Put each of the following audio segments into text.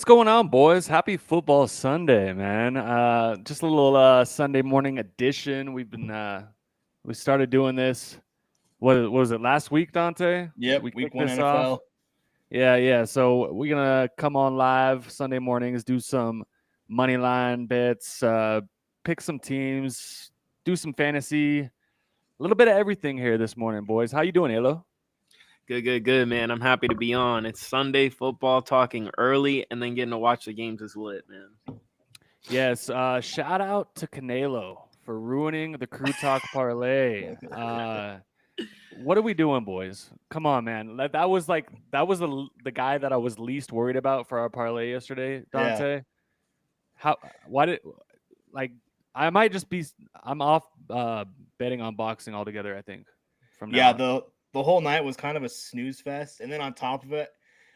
going on, boys? Happy Football Sunday, man. Just a little Sunday morning edition. We started doing this. What was it last week, Dante? Yep, We week kicked one this off. NFL. Yeah. So we're gonna come on live Sunday mornings, do some money line bets, pick some teams, do some fantasy, a little bit of everything here this morning, boys. How you doing, Alo? Good, man. I'm happy to be on. It's Sunday football talking early and then getting to watch the games is lit, man. Yes, shout out to Canelo for ruining the Crew Talk parlay. What are we doing, boys? Come on, man. That was the guy that I was least worried about for our parlay yesterday, Yeah, Dante. How why did like I might just be I'm off betting on boxing altogether, I think, from now yeah. on. The whole night was kind of a snooze fest, and then on top of it,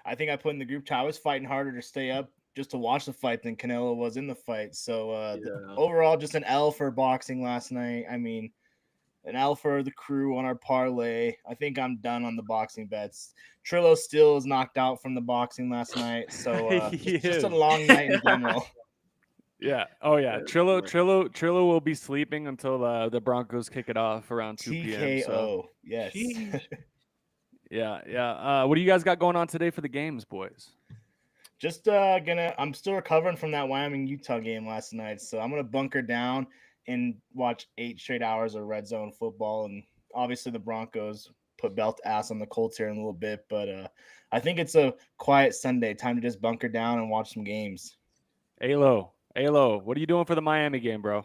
I think I put in the group chat. I was fighting harder to stay up just to watch the fight than Canelo was in the fight. So Yeah. overall, just an L for boxing last night. I mean, an L for the crew on our parlay. I think I'm done on the boxing bets. Trillo still is knocked out from the boxing last night, so He just a is. long night in general. Yeah. Oh yeah. Yeah, Trillo will be sleeping until the Broncos kick it off around 2 p.m. So TKO, yes. Sheesh. yeah. What do you guys got going on today for the games, boys? Just I'm still recovering from that Wyoming Utah game last night, so I'm gonna bunker down and watch 8 straight hours of red zone football. And obviously the Broncos put belt ass on the Colts here in a little bit, but I think it's a quiet Sunday, time to just bunker down and watch some games. Alo, what are you doing for the Miami game, bro?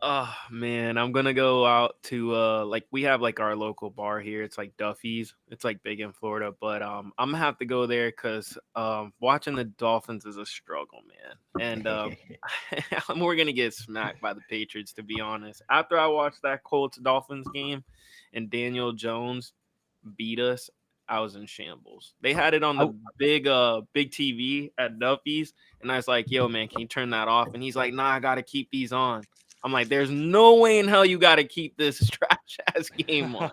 Oh man, I'm gonna go out to like we have like our local bar here. It's like Duffy's. It's like big in Florida, but I'm gonna have to go there because watching the Dolphins is a struggle, man. And we're gonna get smacked by the Patriots, to be honest. After I watched that Colts Dolphins game and Daniel Jones beat us, I was in shambles. They had it on I, the big TV at Duffy's, and I was like, "Yo, man, can you turn that off?" And he's like, "Nah, I gotta keep these on." I'm like, "There's no way in hell you gotta keep this trash ass game on."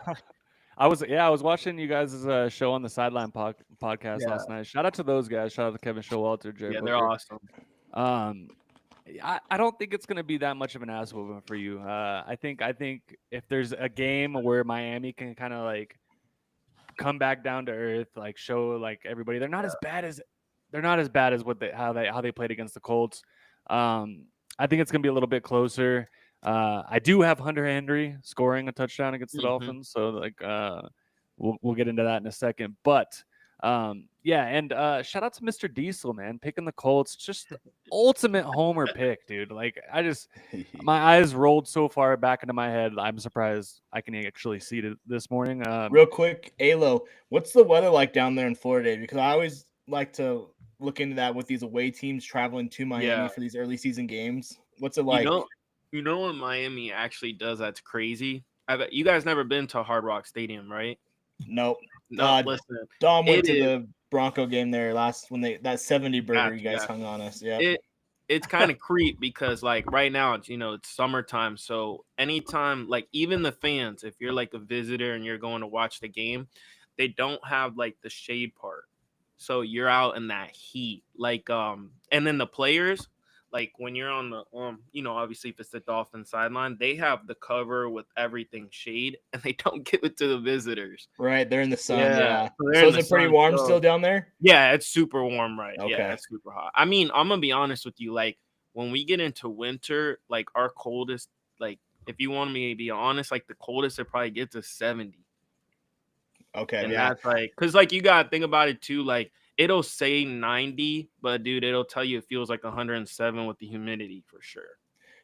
I was watching you guys' show on the Sideline podcast Yeah, last night. Shout out to those guys. Shout out to Kevin Showalter, Jerry yeah, they're Booker. awesome. Um, I don't think it's gonna be that much of an ass whooping for you. I think if there's a game where Miami can kind of like come back down to earth, like show like everybody they're not as bad as what how they played against the Colts. I think it's gonna be a little bit closer. I do have Hunter Henry scoring a touchdown against the Hmm. Dolphins, so like we'll get into that in a second. But yeah, and shout out to Mr. Diesel, man, picking the Colts, just the ultimate homer pick, dude. Like my eyes rolled so far back into my head. I'm surprised I can actually see it this morning. Real quick, Alo, what's the weather like down there in Florida? Because I always like to look into that with these away teams traveling to Miami Yeah, for these early season games. What's it you like? know, you know what Miami actually does that's crazy. I bet you guys never been to Hard Rock Stadium, right? Nope. No, Uh, listen, Dom went it to is. the Bronco game there last when they that 70 burger you Gotcha, guys gotcha. hung on us. Yep. It's kind of creep because like right now it's summertime, so anytime like even the fans, if you're like a visitor and you're going to watch the game, they don't have like the shade part, so you're out in that heat like and then the players, like when you're on the obviously if it's the Dolphin sideline, they have the cover with everything shade and they don't give it to the visitors. Right, they're in the sun. Yeah, Yeah. so they're So in is the it pretty sun, warm so still down there? yeah, it's super warm, right? Yeah, Okay. it's super hot. I mean, I'm gonna be honest with you. Like when we get into winter, like our coldest, like if you want me to be honest, like the coldest it probably gets to 70, Okay. and Yeah. that's like, cause like you gotta think about it too. Like it'll say 90, but dude, it'll tell you it feels like 107 with the humidity for sure.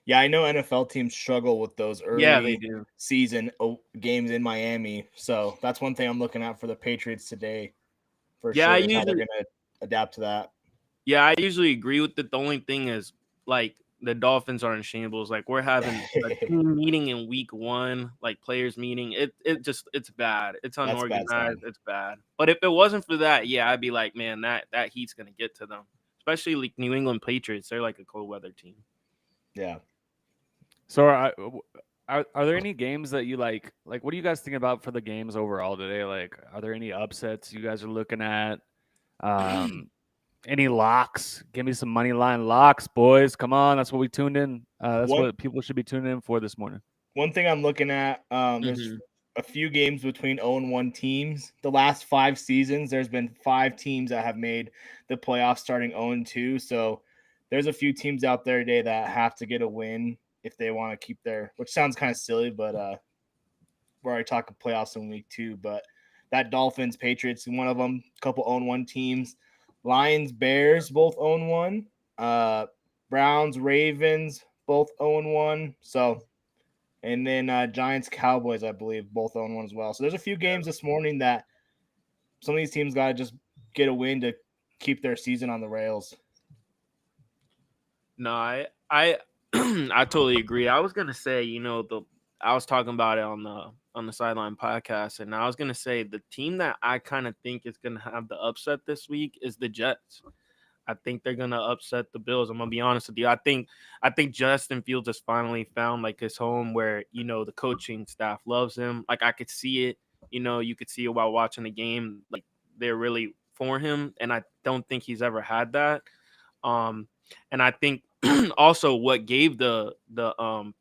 Yeah, I know NFL teams struggle with those Yeah, they early do. season games in Miami. So that's one thing I'm looking at for the Patriots today for Yeah, I sure is how they're usually going to adapt to that. Yeah, I usually agree with it. The only thing is, like, the Dolphins are in shambles. Like, we're having a team meeting in week one, like players meeting. It's bad. It's That's a bad sign. unorganized. It's bad. But if it wasn't for that, yeah, I'd be like, man, that heat's gonna get to them. Especially like New England Patriots. They're like a cold weather team. Yeah. So are there any games that you like? Like, what do you guys think about for the games overall today? Like, are there any upsets you guys are looking at? Um, Any locks? Give me some money line locks, boys. Come on, that's what we tuned in. That's One what people should be tuning in for this morning. one thing I'm looking at, there's Mhm. a few games between 0-1 teams. The last 5 seasons, there's been 5 teams that have made the playoffs starting 0-2. So there's a few teams out there today that have to get a win if they want to keep their, which sounds kind of silly, but we're already talking playoffs in week 2. But that Dolphins, Patriots, one of them, a couple 0-1 teams. Lions, Bears, both 0-1. Browns, Ravens, both 0-1. So, and then Giants, Cowboys, I believe, both 0-1 as well. So there's a few games this morning that some of these teams got to just get a win to keep their season on the rails. No, I I totally agree. I was gonna say, I was talking about it on the sideline podcast, and I was gonna say the team that I kind of think is gonna have the upset this week is the Jets. I think they're gonna upset the Bills. I'm gonna be honest with you. I think Justin Fields has finally found like his home where the coaching staff loves him. Like I could see it. You could see it while watching the game. Like they're really for him, and I don't think he's ever had that. Um, and I think also what gave the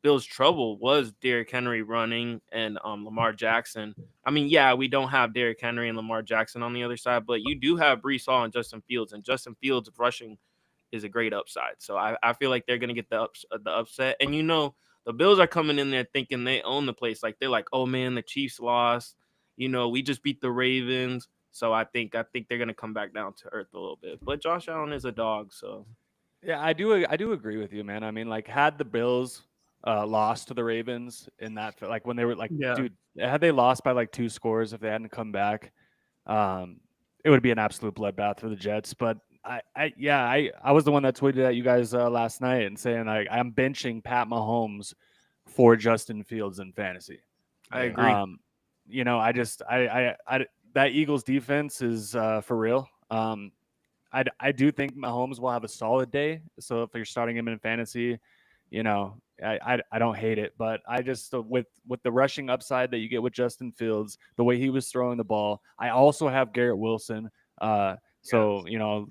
Bills trouble was Derrick Henry running and Lamar Jackson. I mean, yeah, we don't have Derrick Henry and Lamar Jackson on the other side, but you do have Brees Hall and Justin Fields, and Justin Fields rushing is a great upside. So I feel like they're gonna get the upset, and the Bills are coming in there thinking they own the place. Like they're like, oh man, the Chiefs lost. We just beat the Ravens. So I think they're gonna come back down to earth a little bit. But Josh Allen is a dog, so. Yeah, I do agree with you, man. I mean, like, had the Bills lost to the Ravens in that, like, when they were like, Yeah. dude, had they lost by like 2 scores, if they hadn't come back, um, it would be an absolute bloodbath for the Jets. But I was the one that tweeted at you guys last night and saying like I'm benching Pat Mahomes for Justin Fields in fantasy. I Yeah. agree. I that Eagles defense is for real. I do think Mahomes will have a solid day. So if you're starting him in fantasy, I don't hate it, but I just with the rushing upside that you get with Justin Fields, the way he was throwing the ball. I also have Garrett Wilson. So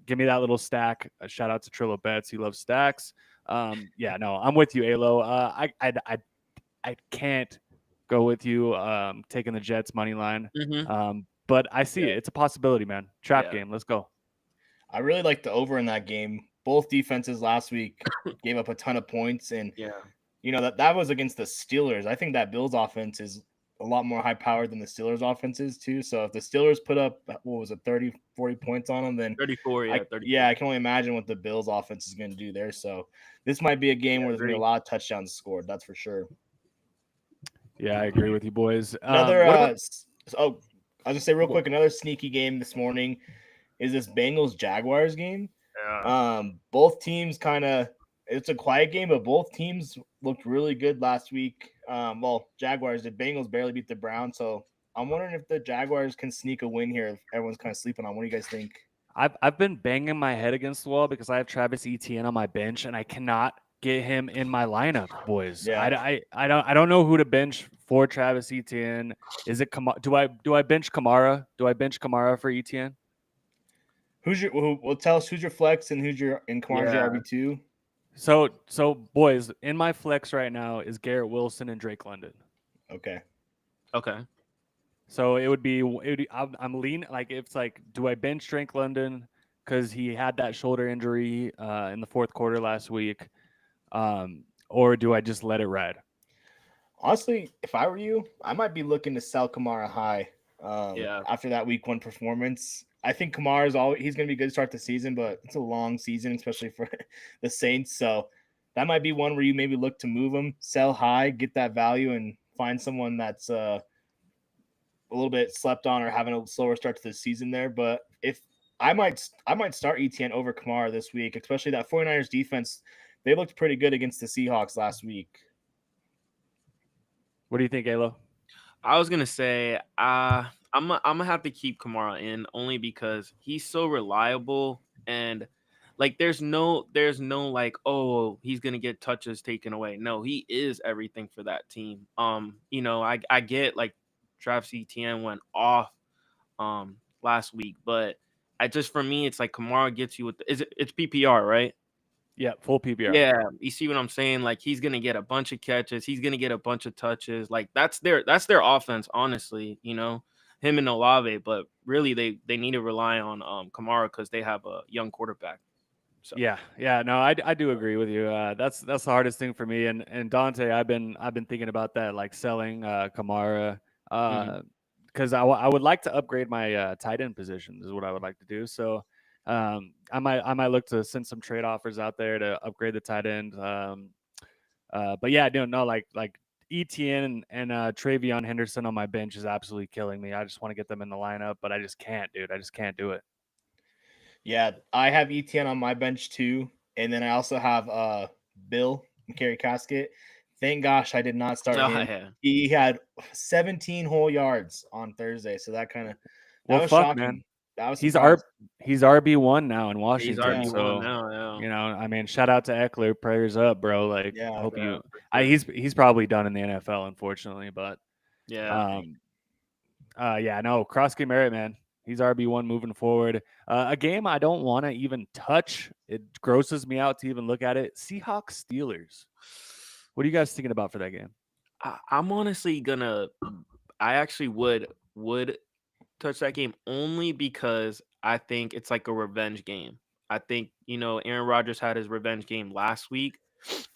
give me that little stack. Shout out to Trillo Betts. He loves stacks. Yeah, no, I'm with you, Alo. I can't go with you taking the Jets money line. Mm-hmm. But I see it. It's a possibility, man. Trap Yeah. game. Let's go. I really like the over in that game. Both defenses last week gave up a ton of points, and Yeah. that was against the Steelers. I think that Bills offense is a lot more high powered than the Steelers offense is too. So if the Steelers put up, what was it, 30, 40 points on them, then 34, yeah, 34. I can only imagine what the Bills offense is going to do there. So this might be a game where there's going to be a lot of touchdowns scored. That's for sure. Yeah, I agree with you, boys. Another, What about? I was going to say real quick, another sneaky game this morning is this Bengals Jaguars game. Yeah. Both teams it's a quiet game, but both teams looked really good last week. Jaguars, the Bengals barely beat the Browns, so I'm wondering if the Jaguars can sneak a win here. If everyone's kind of sleeping on. What do you guys think? I've been banging my head against the wall because I have Travis Etienne on my bench and I cannot get him in my lineup, boys. Yeah. I don't know who to bench for Travis Etienne. Is it do I bench Kamara? Do I bench Kamara for Etienne? Tell us who's your flex and who's your in Kamara's your RB2? So boys, in my flex right now is Garrett Wilson and Drake London. Okay. So I'm leaning like it's like, do I bench Drake London because he had that shoulder injury in the fourth quarter last week, or do I just let it ride? Honestly, if I were you, I might be looking to sell Kamara high. Yeah. After that week 1 performance, I think he's going to be good to start the season, but it's a long season, especially for the Saints. So that might be one where you maybe look to move him, sell high, get that value, and find someone that's a little bit slept on or having a slower start to the season there. But if I might start Etienne over Kamara this week, especially that 49ers defense. They looked pretty good against the Seahawks last week. What do you think, Alo? I was gonna say, I'm gonna have to keep Kamara in only because he's so reliable and like there's no like, oh, he's gonna get touches taken away. No, he is everything for that team. I get like Travis Etienne went off last week, but I just for me, it's like Kamara gets you with it's PPR, right? Yeah, full PPR. Yeah, you see what I'm saying? Like he's gonna get a bunch of catches, he's gonna get a bunch of touches. Like that's their offense, honestly. Him and Olave, but really they need to rely on Kamara because they have a young quarterback. So Yeah, no, I do agree with you. That's the hardest thing for me. And Dante, I've been thinking about that, like selling Kamara, because I would like to upgrade my tight end position. Is what I would like to do. So I might look to send some trade offers out there to upgrade the tight end. But yeah, no, like ETN and Travion Henderson on my bench is absolutely killing me. I just want to get them in the lineup, but I just can't, dude. I just can't do it. Yeah, I have ETN on my bench too, and then I also have Bill McCary Casket. Thank gosh I did not start him. yeah. He had 17 whole yards on Thursday, so that was fuck, shocking. man. That was He's RB1 now in He's Washington. RB1 so now, yeah. I mean, shout out to Eckler. Prayers up, bro. Like, Yeah, hope bro, he's probably done in the NFL, unfortunately. But yeah. no, Krosky Merritt, man. He's RB1 moving forward. A game I don't want to even touch. It grosses me out to even look at it. Seahawks Steelers. What are you guys thinking about for that game? I'm honestly gonna. I actually would touch that game only because I think it's like a revenge game. I think Aaron Rodgers had his revenge game last week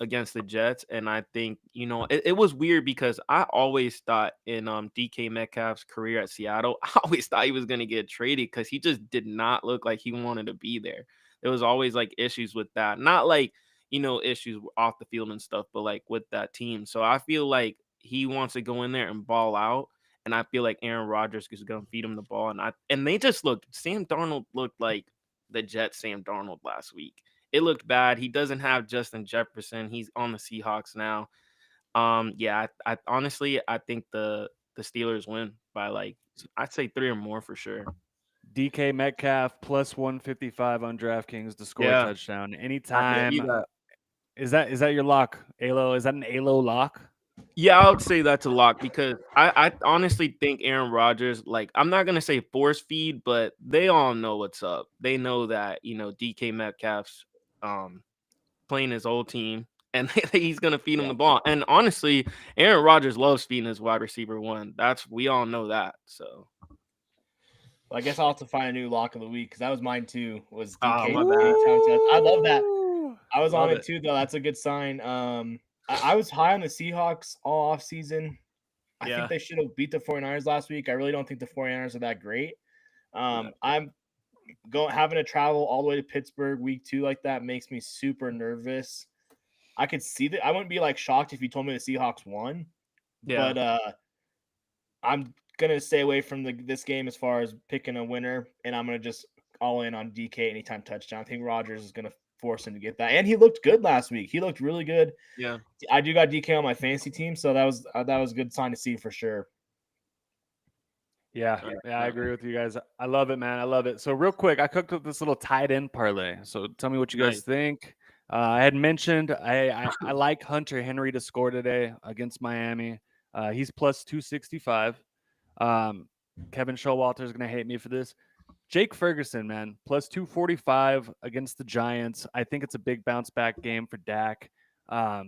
against the Jets, and I think it was weird because I always thought in DK Metcalf's career at Seattle, I always thought he was gonna get traded because he just did not look like he wanted to be there. There was always like issues with that, not like issues off the field and stuff, but like with that team. So I feel like he wants to go in there and ball out. And I feel like Aaron Rodgers is going to feed him the ball. And they just Sam Darnold looked like the Jets Sam Darnold last week. It looked bad. He doesn't have Justin Jefferson. He's on the Seahawks now. Yeah, I honestly, I think the Steelers win by like, I'd say 3 or more for sure. DK Metcalf plus 155 on DraftKings to score a touchdown anytime. Is that your lock, Alo? Is that an Alo lock? Yeah, I would say that's a lock because I honestly think Aaron Rodgers, like, I'm not going to say force feed, but they all know what's up. They know that, DK Metcalf's playing his old team and he's going to feed him the ball. And honestly, Aaron Rodgers loves feeding his wide receiver one. We all know that. So well, I guess I'll have to find a new lock of the week because that was mine too. Was DK? I love that. I was on it too, though. That's a good sign. I was high on the Seahawks all off season. I think they should have beat the 49ers last week. I really don't think the 49ers are that great. I'm having to travel all the way to Pittsburgh week 2 like that makes me super nervous. I could see that. I wouldn't be like shocked if you told me the Seahawks won. Yeah. But I'm gonna stay away from this game as far as picking a winner, and I'm gonna just all in on DK anytime touchdown. I think Rodgers is gonna force him to get that, and he looked good last week. He looked really good. Yeah, I do got DK on my fantasy team, so that was a good sign to see for sure. Yeah, I agree with you guys. I love it, man. I love it. So real quick, I cooked up this little tight end parlay. So tell me what you guys think. I had mentioned I like Hunter Henry to score today against Miami. He's plus 265. Kevin Showalter is going to hate me for this. Jake Ferguson, man, plus 245 against the Giants. I think it's a big bounce back game for Dak.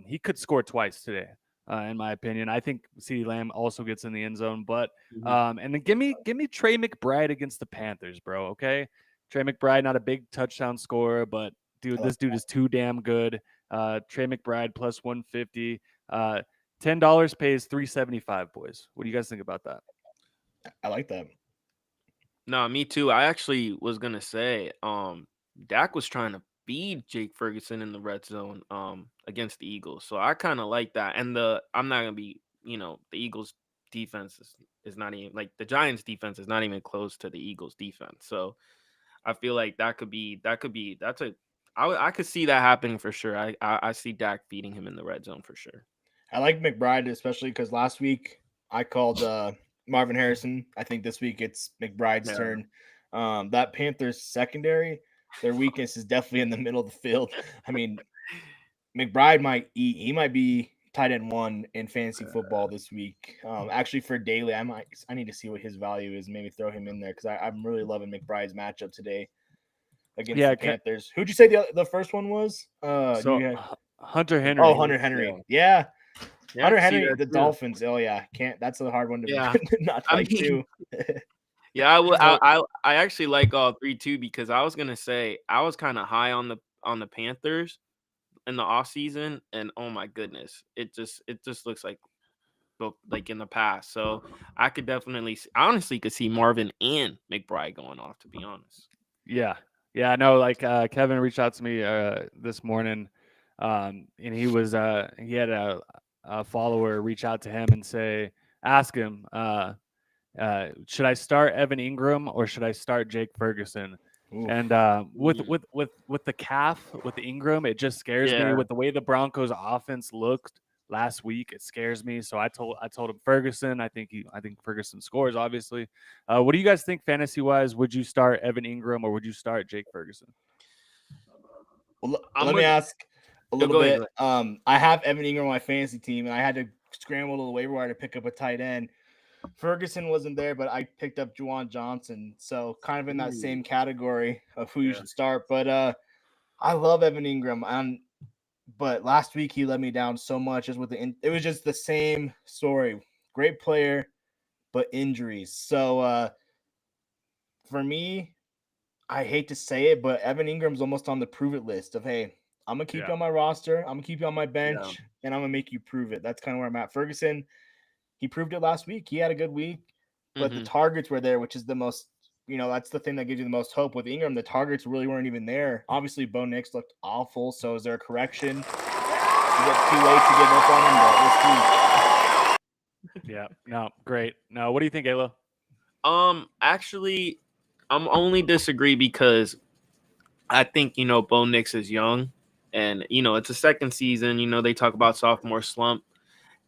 He could score twice today, in my opinion. I think CeeDee Lamb also gets in the end zone, but and then give me Trey McBride against the Panthers, bro. Okay, Trey McBride, not a big touchdown scorer, but dude, this dude is too damn good. Trey McBride plus 150. $10 pays $375, boys. What do you guys think about that? I like that. No, me too. I actually was gonna say, Dak was trying to feed Jake Ferguson in the red zone, against the Eagles. So I kind of like that. And I'm not gonna be, the Eagles defense is not even like the Giants defense is not even close to the Eagles defense. So I feel like I could see that happening for sure. I see Dak feeding him in the red zone for sure. I like McBride especially because last week I called Marvin Harrison. I think this week it's McBride's turn. That Panthers secondary, their weakness is definitely in the middle of the field. I mean, McBride might be tight end 1 in fantasy football this week. Actually, for daily, I need to see what his value is. Maybe throw him in there because I'm really loving McBride's matchup today against the Panthers. Who'd you say the first one was? Hunter Henry. Oh, Hunter Henry. Yeah. Hunter Henry, the Dolphins. Oh yeah, that's a hard one to not like too. Yeah, I actually like all three too because I was gonna say I was kind of high on the Panthers in the offseason, and oh my goodness, it just looks like in the past. So I could definitely, I honestly could see Marvin and McBride going off, to be honest. Yeah, I know. Like Kevin reached out to me this morning, and he had a follower reach out to him and ask him, should I start Evan Ingram or should I start Jake Ferguson? Ooh. And with the calf, with the Ingram, it just scares me. With the way the Broncos offense looked last week, it scares me. So I told him Ferguson. I think Ferguson scores, obviously. What do you guys think fantasy wise? Would you start Evan Ingram or would you start Jake Ferguson? Well, let me ask a little bit. I have Evan Ingram on my fantasy team, and I had to scramble to the waiver wire to pick up a tight end. Ferguson wasn't there, but I picked up Juwan Johnson. So kind of in that same category of who you should start. But I love Evan Ingram. But last week he let me down so much. It was just the same story. Great player, but injuries. So for me, I hate to say it, but Evan Ingram's almost on the prove it list of, hey, I'm going to keep you on my roster. I'm going to keep you on my bench, and I'm going to make you prove it. That's kind of where I'm at. Ferguson, he proved it last week. He had a good week, but the targets were there, which is the most, that's the thing that gives you the most hope. With Ingram, the targets really weren't even there. Obviously, Bo Nix looked awful, so is there a correction? Is it too late to give up on him? But we'll see. Yeah, no, great. No, what do you think, Ayla? Actually, I'm only disagree because I think, Bo Nix is young, and, it's a second season. They talk about sophomore slump.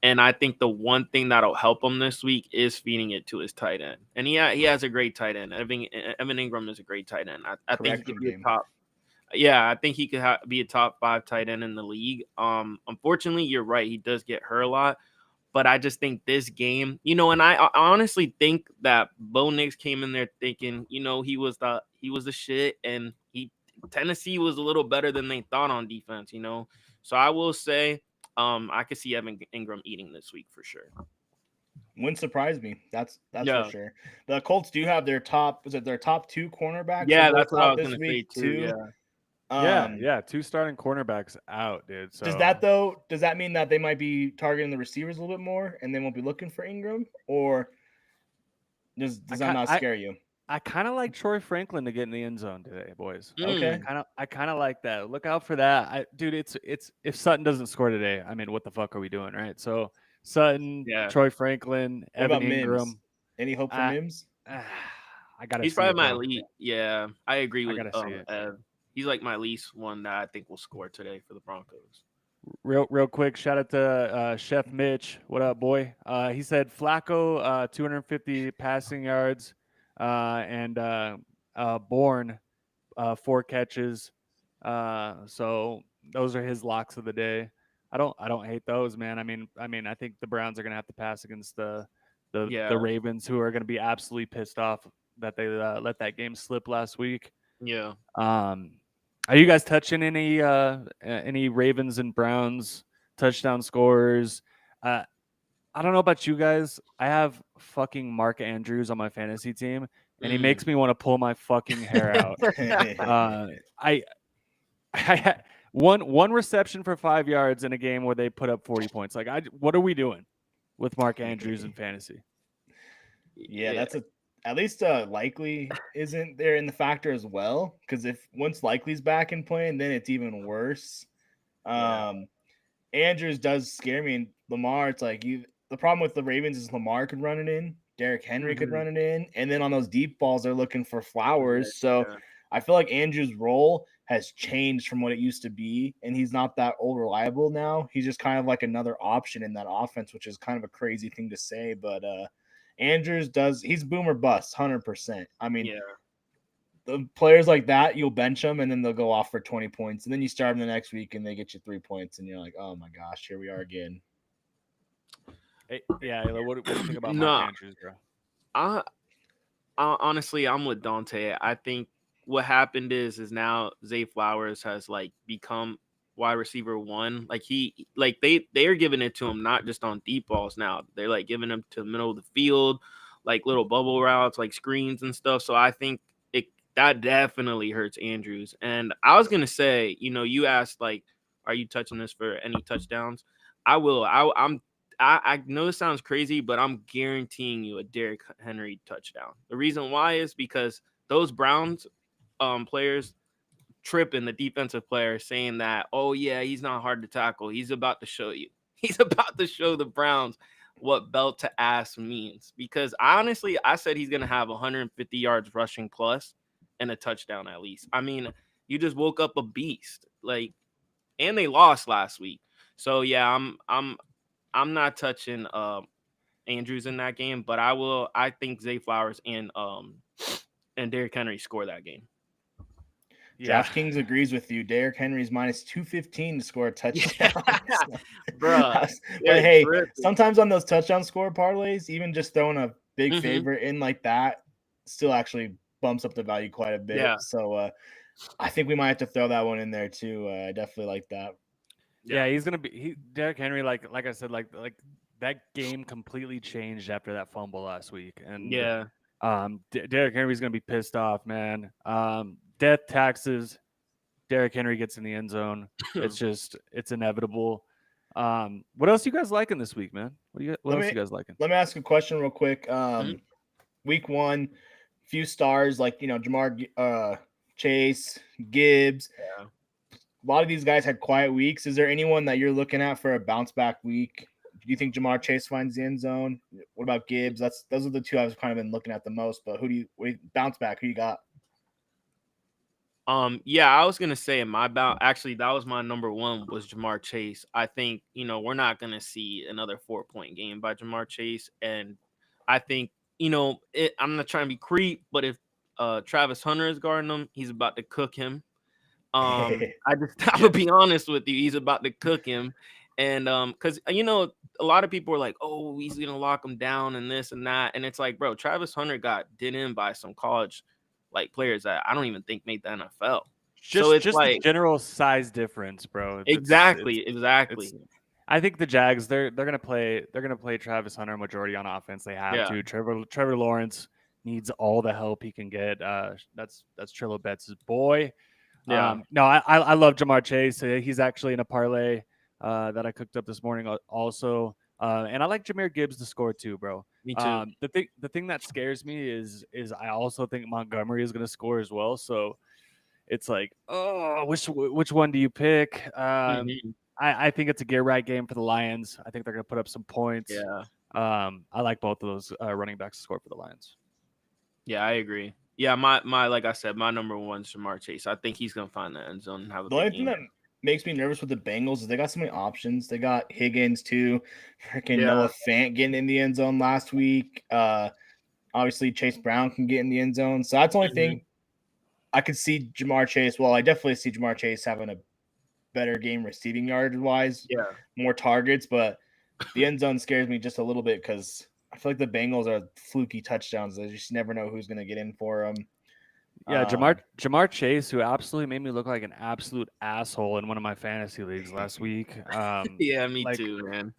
And I think the one thing that'll help him this week is feeding it to his tight end. And he has a great tight end. Evan Ingram is a great tight end. I think he could be a top. Yeah, I think he could be a top 5 tight end in the league. Unfortunately, you're right. He does get hurt a lot. But I just think this game, and I honestly think that Bo Nix came in there thinking, he was the shit, and Tennessee was a little better than they thought on defense, So I will say, I could see Evan Ingram eating this week for sure. Wouldn't surprise me. That's for sure. The Colts do have their top 2 cornerbacks. Yeah, that's what I was going to say too. Yeah. 2 starting cornerbacks out, dude. So does that mean that they might be targeting the receivers a little bit more and they won't be looking for Ingram, or does that not scare you? I kind of like Troy Franklin to get in the end zone today, boys. Okay. I kind of like that. Look out for that. Dude, it's if Sutton doesn't score today, I mean, what the fuck are we doing, right? So Sutton, Troy Franklin, Evan Ingram. Mims? Any hope for Mims? I gotta. He's probably my elite. Yeah, I agree with Ev. He's like my least one that I think will score today for the Broncos. Real quick, shout out to Chef Mitch. What up, boy? He said Flacco, 250 passing yards. And Bourne, 4 catches. So those are his locks of the day. I don't hate those, man. I mean, I think the Browns are gonna have to pass against the Ravens, who are gonna be absolutely pissed off that they let that game slip last week. Yeah. Are you guys touching any Ravens and Browns touchdown scores? I don't know about you guys. I have fucking Mark Andrews on my fantasy team, and he makes me want to pull my fucking hair out. I had one reception for 5 yards in a game where they put up 40 points. Like, what are we doing with Mark Andrews in fantasy? Yeah, that's at least Likely isn't there in the factor as well, because once Likely's back in playing, then it's even worse. Andrews does scare me, and Lamar, it's like the problem with the Ravens is Lamar could run it in, Derrick Henry could run it in, and then on those deep balls, they're looking for Flowers. So I feel like Andrews' role has changed from what it used to be, and he's not that old reliable now. He's just kind of like another option in that offense, which is kind of a crazy thing to say, but Andrews he's boom or bust, 100%. I mean, the players like that, you'll bench them, and then they'll go off for 20 points, and then you start them the next week, and they get you 3 points, and you're like, oh my gosh, here we are again. Yeah, Ayla, what do you think about Mark No, Andrews, bro? I, honestly, I'm with Dante. I think what happened is now Zay Flowers has like become wide receiver one. Like they're giving it to him not just on deep balls now. They're like giving him to the middle of the field, like little bubble routes, like screens and stuff. So I think that definitely hurts Andrews. And I was gonna say, you asked like, are you touching this for any touchdowns? I will. I know this sounds crazy, but I'm guaranteeing you a Derrick Henry touchdown. The reason why is because those Browns players tripping the defensive player saying that, oh yeah, he's not hard to tackle. He's about to show you. He's about to show the Browns what belt to ass means. Because honestly, I said he's gonna have 150 yards rushing plus and a touchdown at least. I mean, you just woke up a beast. Like, and they lost last week. So yeah, I'm not touching Andrews in that game, but I think Zay Flowers and Derrick Henry score that game. Yeah, DraftKings agrees with you. Derrick Henry's minus 215 to score a touchdown. Bruh. But hey, sometimes on those touchdown score parlays, even just throwing a big favorite in like that still actually bumps up the value quite a bit. Yeah. So I think we might have to throw that one in there too. I definitely like that. Yeah, he's gonna be Derrick Henry. Like I said, like that game completely changed after that fumble last week, and yeah, Derrick Henry's gonna be pissed off, man. Death taxes. Derrick Henry gets in the end zone. It's inevitable. What else you guys liking this week, man? What else you guys liking? Let me ask a question real quick. Week 1, few stars like Jamar Chase, Gibbs. Yeah. A lot of these guys had quiet weeks. Is there anyone that you're looking at for a bounce back week? Do you think Jamar Chase finds the end zone? What about Gibbs? Those are the two I've kind of been looking at the most. But bounce back? Who you got? Yeah, I was gonna say actually that was my number one was Jamar Chase. I think we're not gonna see another 4-point game by Jamar Chase, and I think I'm not trying to be creep, but if Travis Hunter is guarding him, he's about to cook him. I'm gonna be honest with you, he's about to cook him, and because a lot of people are like, oh, he's gonna lock him down and this and that, and it's like, bro, Travis Hunter got did in by some college like players that I don't even think made the NFL. So it's just like the general size difference, bro. Exactly. I think the Jags they're gonna play Travis Hunter majority on offense. They have to. Trevor Lawrence needs all the help he can get. That's Trillo Betts' boy. Yeah. No, I love Jamar Chase. He's actually in a parlay that I cooked up this morning also. And I like Jahmyr Gibbs to score too, bro. Me too. The thing that scares me is I also think Montgomery is going to score as well. So it's like, oh, which one do you pick? I think it's a get right game for the Lions. I think they're going to put up some points. Yeah. I like both of those running backs to score for the Lions. Yeah, I agree. Yeah, my like I said, my number one is Jamar Chase. I think he's going to find the end zone and have a the only thing that makes me nervous with the Bengals is they got so many options. They got Higgins too, freaking Noah Fant getting in the end zone last week. Obviously Chase Brown can get in the end zone. So that's the only thing I could see Jamar Chase. Well, I definitely see Jamar Chase having a better game receiving yard wise. Yeah, more targets, but the end zone scares me just a little bit because I feel like the Bengals are fluky touchdowns. I just never know who's going to get in for them. Yeah, Jamar Chase, who absolutely made me look like an absolute asshole in one of my fantasy leagues last week. Yeah, me too, man.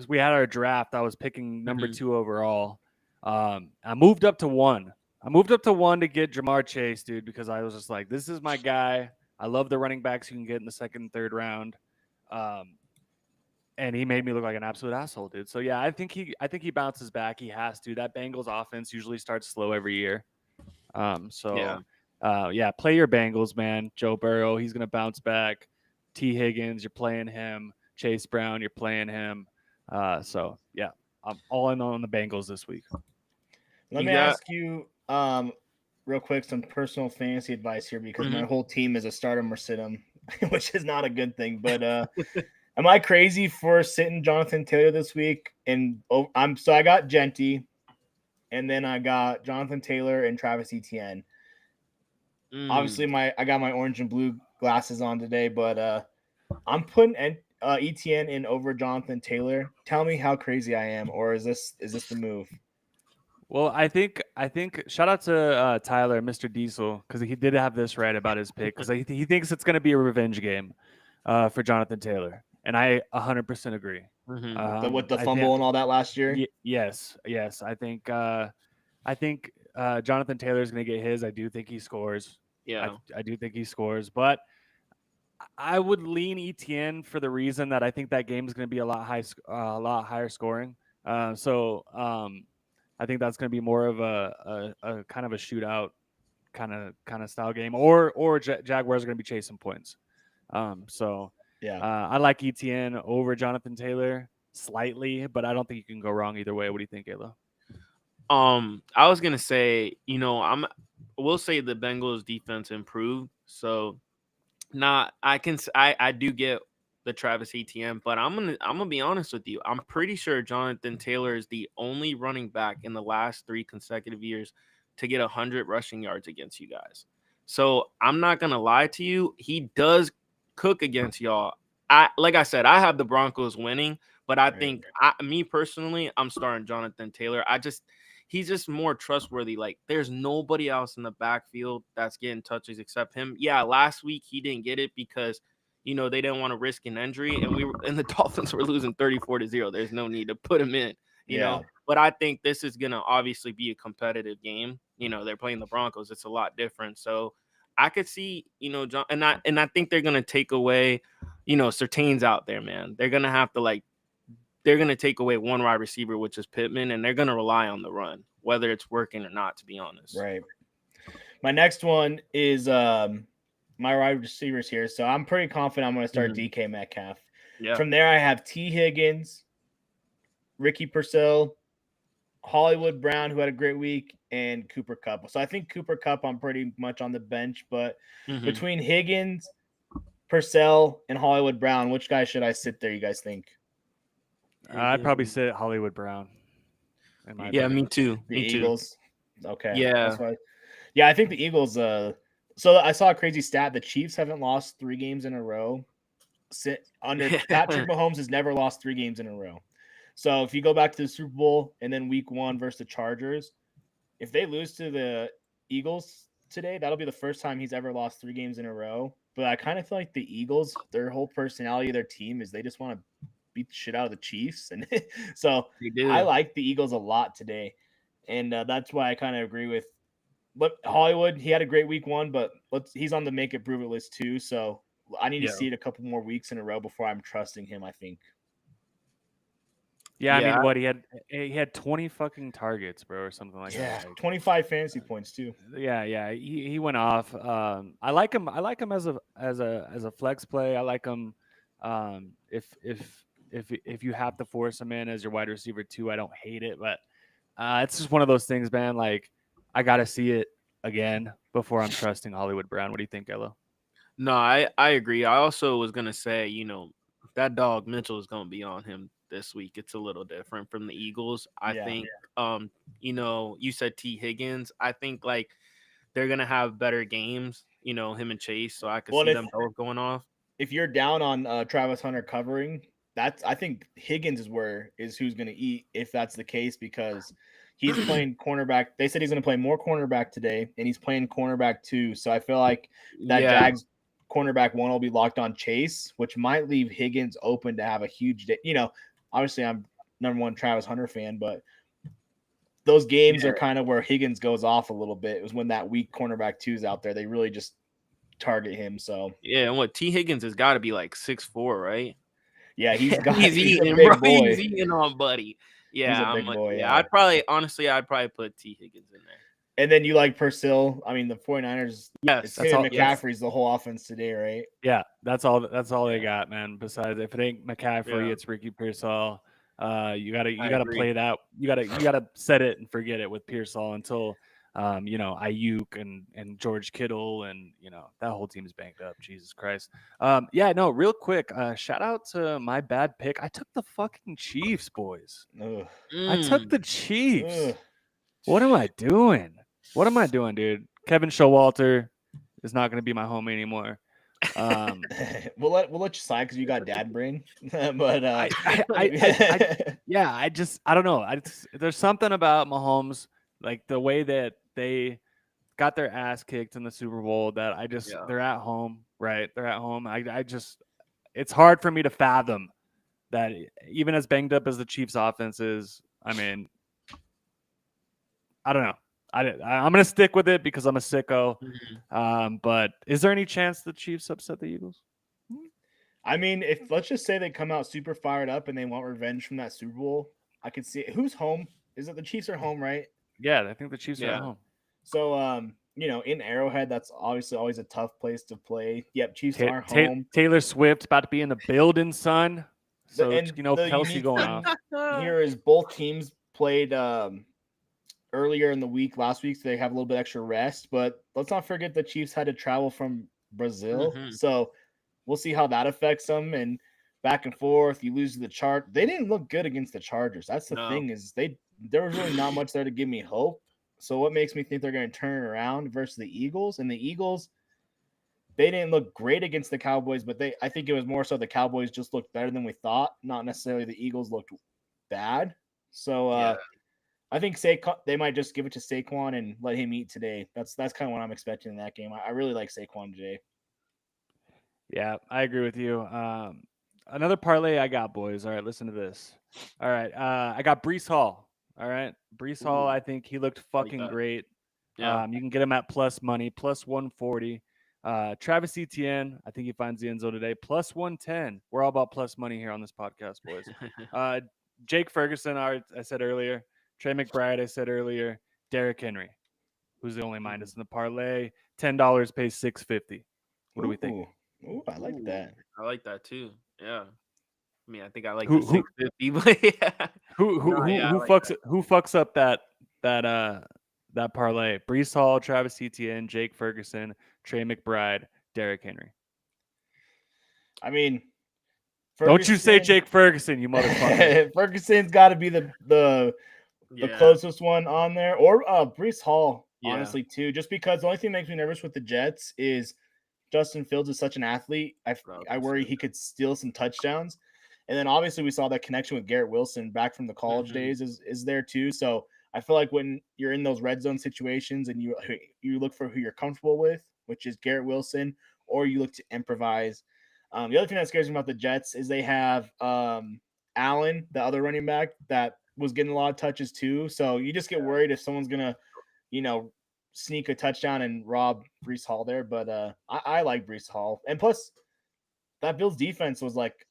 We had our draft. I was picking number 2 overall. I moved up to 1. To get Jamar Chase, dude, because I was just like, this is my guy. I love the running backs you can get in the second and third round. And he made me look like an absolute asshole, dude. So yeah, I think he bounces back. He has to. That Bengals offense usually starts slow every year. Play your Bengals, man. Joe Burrow, he's gonna bounce back. T. Higgins, you're playing him. Chase Brown, you're playing him. I'm all in on the Bengals this week. Let me ask you real quick some personal fantasy advice here because my whole team is a start 'em or sit 'em, which is not a good thing. But am I crazy for sitting Jonathan Taylor this week? And I got Genty. And then I got Jonathan Taylor and Travis Etienne. Obviously, I got my orange and blue glasses on today, but I'm putting ETN in over Jonathan Taylor. Tell me how crazy I am, or is this the move? Well, I think shout out to Tyler, Mr. Diesel, because he did have this right about his pick, because he thinks it's going to be a revenge game for Jonathan Taylor, and I 100% agree. Mhm. With the I fumble think, and all that last year. yes. I think Jonathan Taylor is going to get his. I do think he scores. Yeah. I do think he scores, but I would lean ETN for the reason that I think that game is going to be a lot higher scoring. I think that's going to be more of a kind of a shootout kind of style game, or Jaguars are going to be chasing points. Yeah. I like ETN over Jonathan Taylor slightly, but I don't think you can go wrong either way. What do you think, Ayla? I was gonna say, we'll say the Bengals defense improved, so I do get the Travis Etienne, but I'm gonna be honest with you. I'm pretty sure Jonathan Taylor is the only running back in the last 3 consecutive years to get 100 rushing yards against you guys. So I'm not gonna lie to you. He does cook against y'all. Like I said, I have the Broncos winning, but I think me personally, I'm starting Jonathan Taylor. He's just more trustworthy. Like, there's nobody else in the backfield that's getting touches except him. Yeah, last week he didn't get it because, they didn't want to risk an injury, and the Dolphins were losing 34-0. There's no need to put him in, you know. But I think this is gonna obviously be a competitive game. They're playing the Broncos. It's a lot different. So I could see, John, and I think they're gonna take away, Surtain's out there, man. They're gonna have to they're going to take away one wide receiver, which is Pittman, and they're going to rely on the run, whether it's working or not, to be honest. Right. My next one is my wide receivers here. So I'm pretty confident I'm going to start DK Metcalf. Yeah. From there, I have T. Higgins, Ricky Purcell, Hollywood Brown, who had a great week, and Cooper Kupp. So I think Cooper Kupp, I'm pretty much on the bench, but between Higgins, Purcell, and Hollywood Brown, which guy should I sit there, you guys think? I'd probably sit Hollywood Brown. Yeah, me too. The Eagles. Okay. Yeah. I think the Eagles. So I saw a crazy stat. The Chiefs haven't lost 3 games in a row. Under Patrick Mahomes has never lost 3 games in a row. So if you go back to the Super Bowl and then Week 1 versus the Chargers, if they lose to the Eagles today, that'll be the first time he's ever lost 3 games in a row. But I kind of feel like the Eagles, their whole personality of their team is they just want to beat the shit out of the Chiefs, and so I like the Eagles a lot today, and that's why I kind of agree with. But Hollywood, he had a great week 1, but he's on the make it prove it list too. So I need to see it a couple more weeks in a row before I'm trusting him, I think. Yeah, I mean, what he had 20 fucking targets, bro, or something like that. Yeah, 25 fantasy points too. Yeah, he went off. I like him as a flex play. I like him if you have to force him in as your wide receiver too. I don't hate it, but it's just one of those things, man. Like, I gotta see it again before I'm trusting Hollywood Brown. What do you think, Ella? No, I agree. I also was gonna say, that dog Mitchell is gonna be on him this week. It's a little different from the Eagles. I think you said T. Higgins. I think they're gonna have better games, him and Chase, so I could see them both going off. If you're down on Travis Hunter covering, I think Higgins is who's gonna eat if that's the case, because he's playing cornerback. They said he's gonna play more cornerback today, and he's playing cornerback 2. So I feel like that Jags cornerback 1 will be locked on Chase, which might leave Higgins open to have a huge day. Obviously I'm number 1 Travis Hunter fan, but those games are kind of where Higgins goes off a little bit. It was when that weak cornerback 2 is out there. They really just target him. So and T. Higgins has got to be 6'4", right? Yeah, he's eating, a big bro. boy. He's eating on Buddy. Yeah, he's a big boy. Yeah, I'd probably put T. Higgins in there. And then you like Purcell. I mean, the 49ers. Yes, that's all. McCaffrey's the whole offense today, right? Yeah, that's all they got, man. Besides, if it ain't McCaffrey, it's Ricky Pearsall. You gotta play that. You gotta set it and forget it with Pearsall until Ayuk and George Kittle and that whole team's banked up. Jesus Christ. Real quick. Shout out to my bad pick. I took the fucking Chiefs, boys. I took the Chiefs. What am I doing? Dude? Kevin Showalter is not going to be my homie anymore. we'll let you slide because you got dad brain. But yeah, I don't know. There's something about Mahomes, like the way that they got their ass kicked in the Super Bowl that they're at home, right? They're at home. It's hard for me to fathom that even as banged up as the Chiefs offense is, I mean, I don't know. I'm going to stick with it because I'm a sicko. But is there any chance the Chiefs upset the Eagles? I mean, if let's just say they come out super fired up and they want revenge from that Super Bowl, I could see it. Who's home? Is it the Chiefs are home, right? Yeah, I think the Chiefs are at home. So, in Arrowhead, that's obviously always a tough place to play. Yep, Chiefs are home. Taylor Swift about to be in the building, son. So Kelsey going off. Here is both teams played earlier in the week, last week, so they have a little bit extra rest. But let's not forget the Chiefs had to travel from Brazil, so we'll see how that affects them. And back and forth, you lose to the chart. They didn't look good against the Chargers. That's the thing is there was really not much there to give me hope. So what makes me think they're going to turn it around versus the Eagles? And the Eagles, they didn't look great against the Cowboys, but I think it was more so the Cowboys just looked better than we thought, not necessarily the Eagles looked bad. So I think they might just give it to Saquon and let him eat today. That's kind of what I'm expecting in that game. I really like Saquon today. Yeah, I agree with you. Another parlay I got, boys. All right, listen to this. All right, I got Breece Hall. All right, Breece Hall. I think he looked fucking great. Yeah, you can get him at plus money, plus 140. Travis Etienne, I think he finds the end zone today, plus 110. We're all about plus money here on this podcast, boys. Jake Ferguson, I said earlier. Trey McBride, I said earlier. Derrick Henry, who's the only minus in the parlay. $10 pays $6.50. What do we think? Ooh, I like that. I like that too. Yeah. I mean, I think I like the 650. But yeah. Who fucks up that parlay? Breece Hall, Travis Etienne, Jake Ferguson, Trey McBride, Derrick Henry. I mean, don't you say Jake Ferguson, you motherfucker. Ferguson's got to be the closest one on there, or Breece Hall, honestly, too. Just because the only thing that makes me nervous with the Jets is Justin Fields is such an athlete. I worry he could steal some touchdowns. And then obviously we saw that connection with Garrett Wilson back from the college days is there too. So I feel like when you're in those red zone situations and you look for who you're comfortable with, which is Garrett Wilson, or you look to improvise. The other thing that scares me about the Jets is they have Allen, the other running back that was getting a lot of touches too. So you just get worried if someone's going to, sneak a touchdown and rob Breece Hall there. But I like Breece Hall. And plus, that Bills defense was like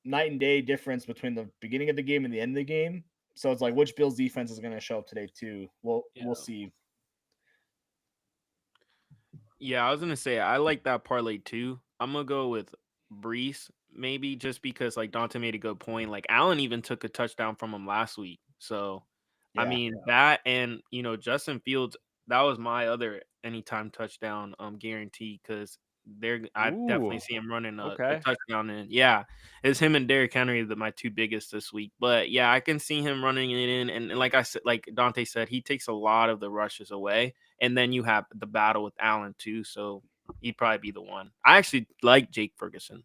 night and day difference between the beginning of the game and the end of the game. So it's like which Bills defense is going to show up today too. We'll see. Yeah, I was going to say I like that parlay too. I'm going to go with Breece maybe just because like Dante made a good point. Like Allen even took a touchdown from him last week. So I mean that and Justin Fields, that was my other anytime touchdown guarantee because I definitely see him running a touchdown. And it's him and Derrick Henry my two biggest this week. But yeah, I can see him running it in. And like I said, like Dante said, he takes a lot of the rushes away. And then you have the battle with Allen too. So he'd probably be the one. I actually like Jake Ferguson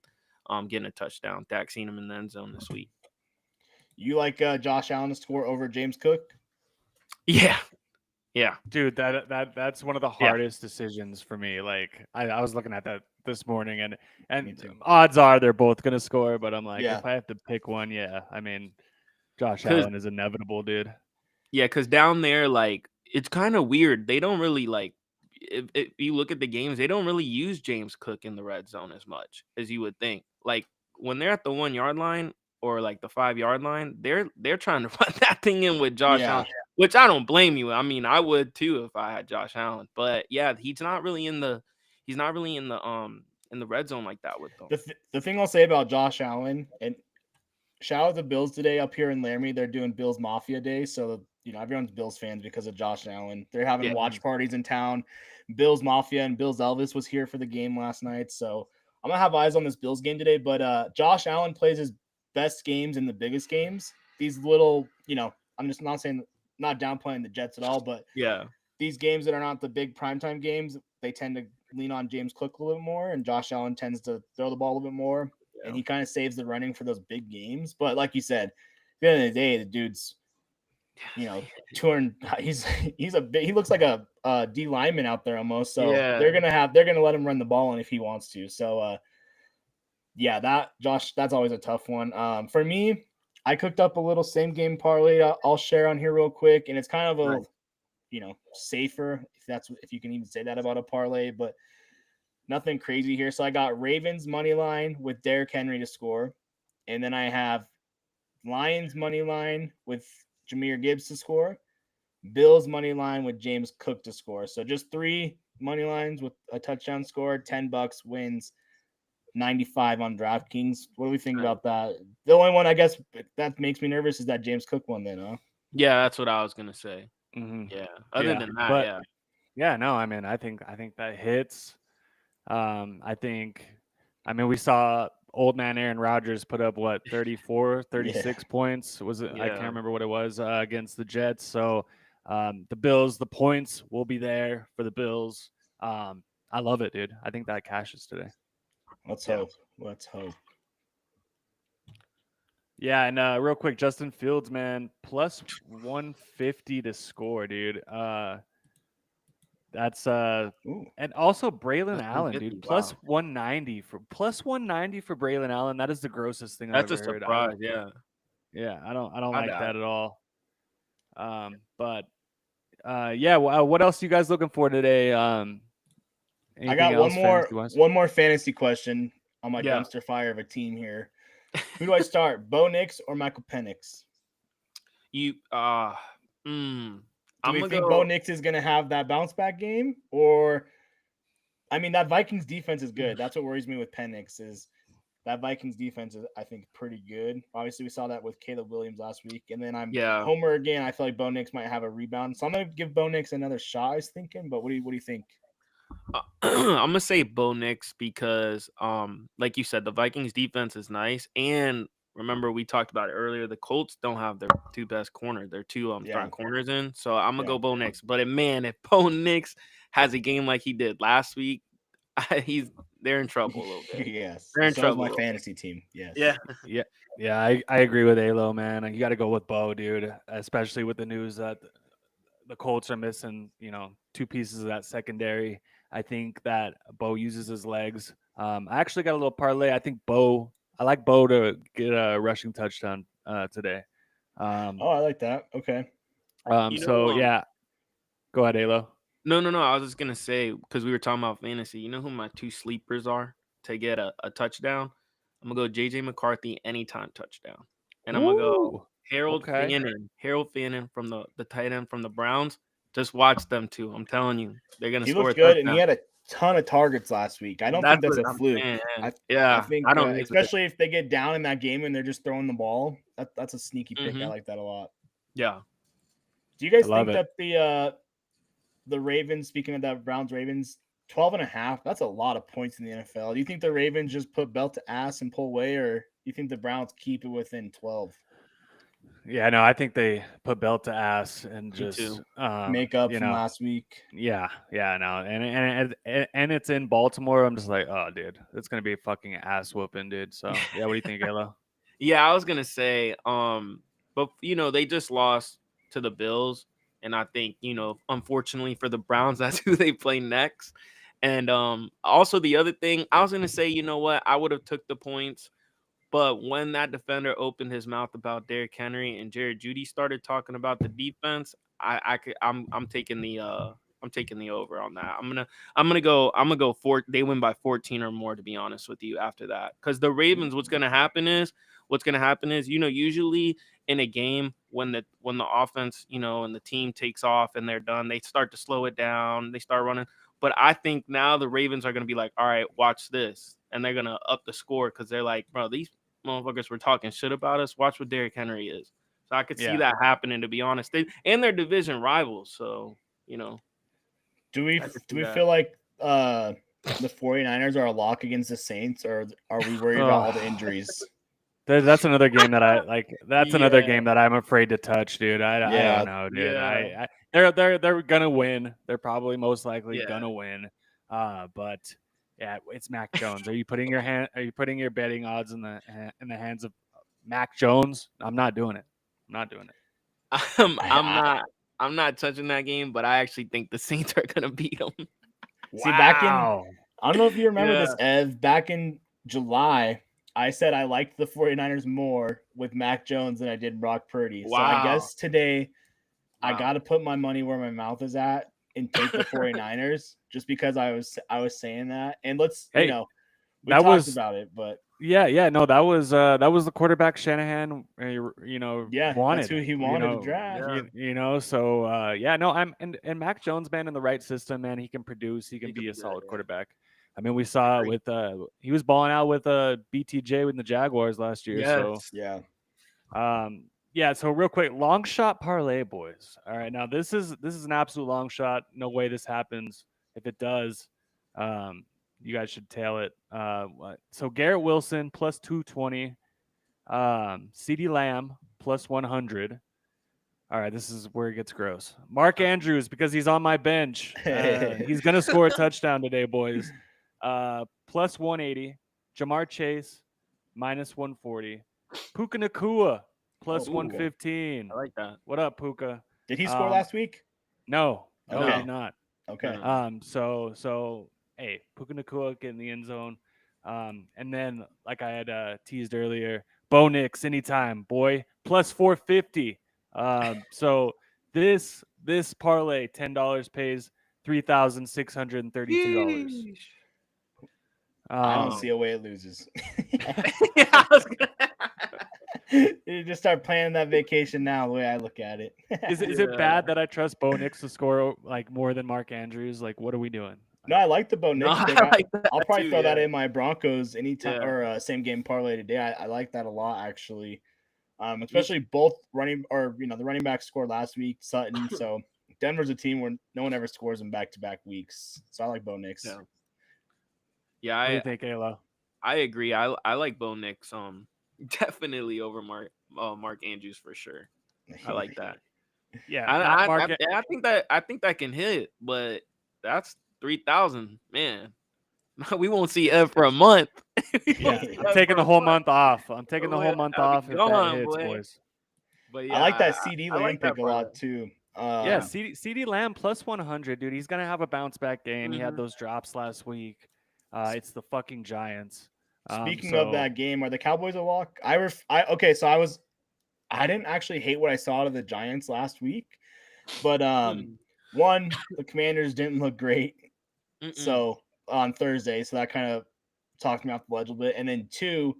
getting a touchdown. Dak seen him in the end zone this week. You like Josh Allen to score over James Cook? Yeah. Yeah, dude, that's one of the hardest decisions for me. Like I was looking at that this morning, and odds are they're both gonna score, but I'm like, if I have to pick one, I mean, Josh Allen is inevitable, dude. Yeah, because down there, like, it's kind of weird. They don't really like. If you look at the games, they don't really use James Cook in the red zone as much as you would think. Like when they're at the 1 yard line or like the 5 yard line, they're trying to run that thing in with Josh Allen. Which I don't blame you. I mean, I would too if I had Josh Allen. But yeah, he's not really in the red zone like that with them. The thing I'll say about Josh Allen, and shout out to Bills today up here in Laramie. They're doing Bills Mafia Day, so everyone's Bills fans because of Josh Allen. They're having watch parties in town. Bills Mafia and Bills Elvis was here for the game last night, so I'm gonna have eyes on this Bills game today. But Josh Allen plays his best games in the biggest games. These little, I'm just not downplaying the Jets at all, but these games that are not the big primetime games, they tend to lean on James Cook a little bit more, and Josh Allen tends to throw the ball a little bit more, and he kind of saves the running for those big games. But like you said, at the end of the day, the dude's, 200. He looks like a D lineman out there almost. So they're gonna let him run the ball, and if he wants to. So yeah, that's always a tough one. For me, I cooked up a little same game parlay. I'll share on here real quick, and it's kind of a safer, if you can even say that about a parlay, but nothing crazy here. So I got Ravens money line with Derrick Henry to score, and then I have Lions money line with Jahmyr Gibbs to score, Bills money line with James Cook to score. So just 3 money lines with a touchdown score, $10 wins 95 on DraftKings. What do we think about that? The only one I guess that makes me nervous is that James Cook one then, huh? Yeah, that's what I was gonna say. Mm-hmm. Yeah. Other than that, yeah, no, I mean, I think that hits. We saw old man Aaron Rodgers put up 34, 36 points. Was it? I can't remember what it was against the Jets. So the Bills, the points will be there for the Bills. I love it, dude. I think that cashes today. Let's hope. Yeah, and real quick, Justin Fields, man, plus 150 to score, dude. That's and also Braylon Allen, dude, plus 190 for Braylon Allen. That is the grossest thing I've ever heard. That's a surprise, yeah. I don't like that at all. But what else are you guys looking for today? I got one more fantasy question on my dumpster fire of a team here. Who do I start, Bo Nix or Michael Penix? Do we think Bo Nix is going to have that bounce back game? Or, that Vikings defense is good. That's what worries me with Penix is that Vikings defense is, I think, pretty good. Obviously, we saw that with Caleb Williams last week. And then Homer again. I feel like Bo Nix might have a rebound. So I'm going to give Bo Nix another shot, I was thinking. But what do you think? I'm gonna say Bo Nix because, like you said, the Vikings defense is nice, and remember we talked about it earlier. The Colts don't have their 2 best corners; their 2 starting corners in. So I'm gonna go Bo Nix. But if Bo Nix has a game like he did last week, they're in trouble a little bit. Yes, they're in trouble. My fantasy team. Yes. Yeah. I agree with Alo, man. You got to go with Bo, dude. Especially with the news that the Colts are missing, 2 pieces of that secondary. I think that Bo uses his legs. I actually got a little parlay. I like Bo to get a rushing touchdown today. I like that. Okay. Yeah. Go ahead, Alo. No. I was just going to say, because we were talking about fantasy, you know who my 2 sleepers are to get a touchdown? I'm going to go J.J. McCarthy anytime touchdown. And I'm going to go Harold Fannin from the tight end from the Browns. Just watch them 2. I'm telling you, they're going to score. He looked good, and he had a ton of targets last week. I don't think that's a fluke. I think, especially if they get down in that game and they're just throwing the ball, that's a sneaky pick. I like that a lot. Yeah. Do you guys think that the Ravens, speaking of that Browns-Ravens, 12.5, that's a lot of points in the NFL. Do you think the Ravens just put belt to ass and pull away, or do you think the Browns keep it within 12? Yeah, no, I think they put belt to ass and just make up from last week. Yeah, no, and it's in Baltimore. I'm just like, oh, dude, it's gonna be a fucking ass whooping, dude. So yeah, what do you think, Alo? Yeah, I was gonna say, but they just lost to the Bills, and I think unfortunately for the Browns, that's who they play next. And also the other thing, I was gonna say, you know what, I would have took the points. But when that defender opened his mouth about Derrick Henry and Jared Jeudy started talking about the defense, I'm taking the over on that. I'm gonna go 4. They win by 14 or more, to be honest with you. After that, because the Ravens, what's gonna happen is usually in a game when the offense and the team takes off and they're done, they start to slow it down, they start running. But I think now the Ravens are gonna be like, all right, watch this, and they're gonna up the score because they're like, bro, these motherfuckers were talking shit about us. Watch what Derrick Henry is. So I could see that happening, to be honest. And they're division rivals, so Do we feel like the 49ers are a lock against the Saints, or are we worried about all the injuries? That's another game that I like. That's another game that I'm afraid to touch, dude. I don't know, dude. They're gonna win. They're probably most likely gonna win. But yeah, it's Mac Jones. Are you putting your betting odds in the hands of Mac Jones? I'm not doing it. I'm not doing it. I'm not touching that game, but I actually think the Saints are gonna beat them. See, back in Wow. I don't know if you remember Yeah. this, Ev. Back in July, I said I liked the 49ers more with Mac Jones than I did Brock Purdy. So I Wow. guess today I Wow. got to put my money where my mouth is at and take the 49ers just because I was saying that. And let's, Hey, we that talked was about it, but yeah, no, that was the quarterback Shanahan, yeah, wanted. that's who he wanted to draft. So yeah, no, and Mac Jones, man, in the right system, man, he can produce, he can He be could a be good, solid yeah. quarterback. I mean, we saw agree. with he was balling out with BTJ with the Jaguars last year. So Yeah. yeah, so real quick, long shot parlay, boys. All right, now this is an absolute long shot. No way this happens. If it does, you guys should tail it. So Garrett Wilson plus 220, CeeDee Lamb plus 100. All right, this is where it gets gross. Mark Andrews, because he's on my bench. He's gonna score a touchdown today, boys. Plus 180. Jamar Chase minus 140. Puka Nakua plus Oh, Puka. 115. I like that. What up, Puka? Did he score last week? No, he Okay. did not. Okay. So hey, Puka Nakua get in the end zone. And then like I had teased earlier, Bo Nix anytime, boy, plus 450. So this parlay $10 pays $3,632. I don't see a way it loses. Yeah, I was gonna- You just start planning that vacation now, the way I look at it. Is it bad that I trust Bo Nix to score like more than Mark Andrews? Like, what are we doing? No, I like the Bo Nix No, pick. I like that I'll probably too, throw that yeah. in my Broncos anytime Yeah. or same game parlay today. I like that a lot actually. Especially both running or the running back scored last week, Sutton. So Denver's a team where no one ever scores in back-to-back weeks. So I like Bo Nix. Yeah. What do Yeah, you think, Ayla? I agree. I like Bo Nix definitely over Mark Andrews for sure. I like that. Yeah, I think that can hit, but that's 3,000, man. We won't see Ev for a month. Yeah, I'm taking the whole month off. I'm taking the whole month I'll be off if that gone, hits, boy. boys. But I like that yeah, CD I Lamb like that pick a lot parlay. too. Yeah, CD Lamb plus 100, dude. He's gonna have a bounce back game. He had Mhm. those drops last week. It's the fucking Giants. Speaking of that game, are the Cowboys a lock? So I didn't actually hate what I saw out of the Giants last week, but one, the Commanders didn't look great. So on Thursday, so that kind of talked me off the ledge a bit. And then two,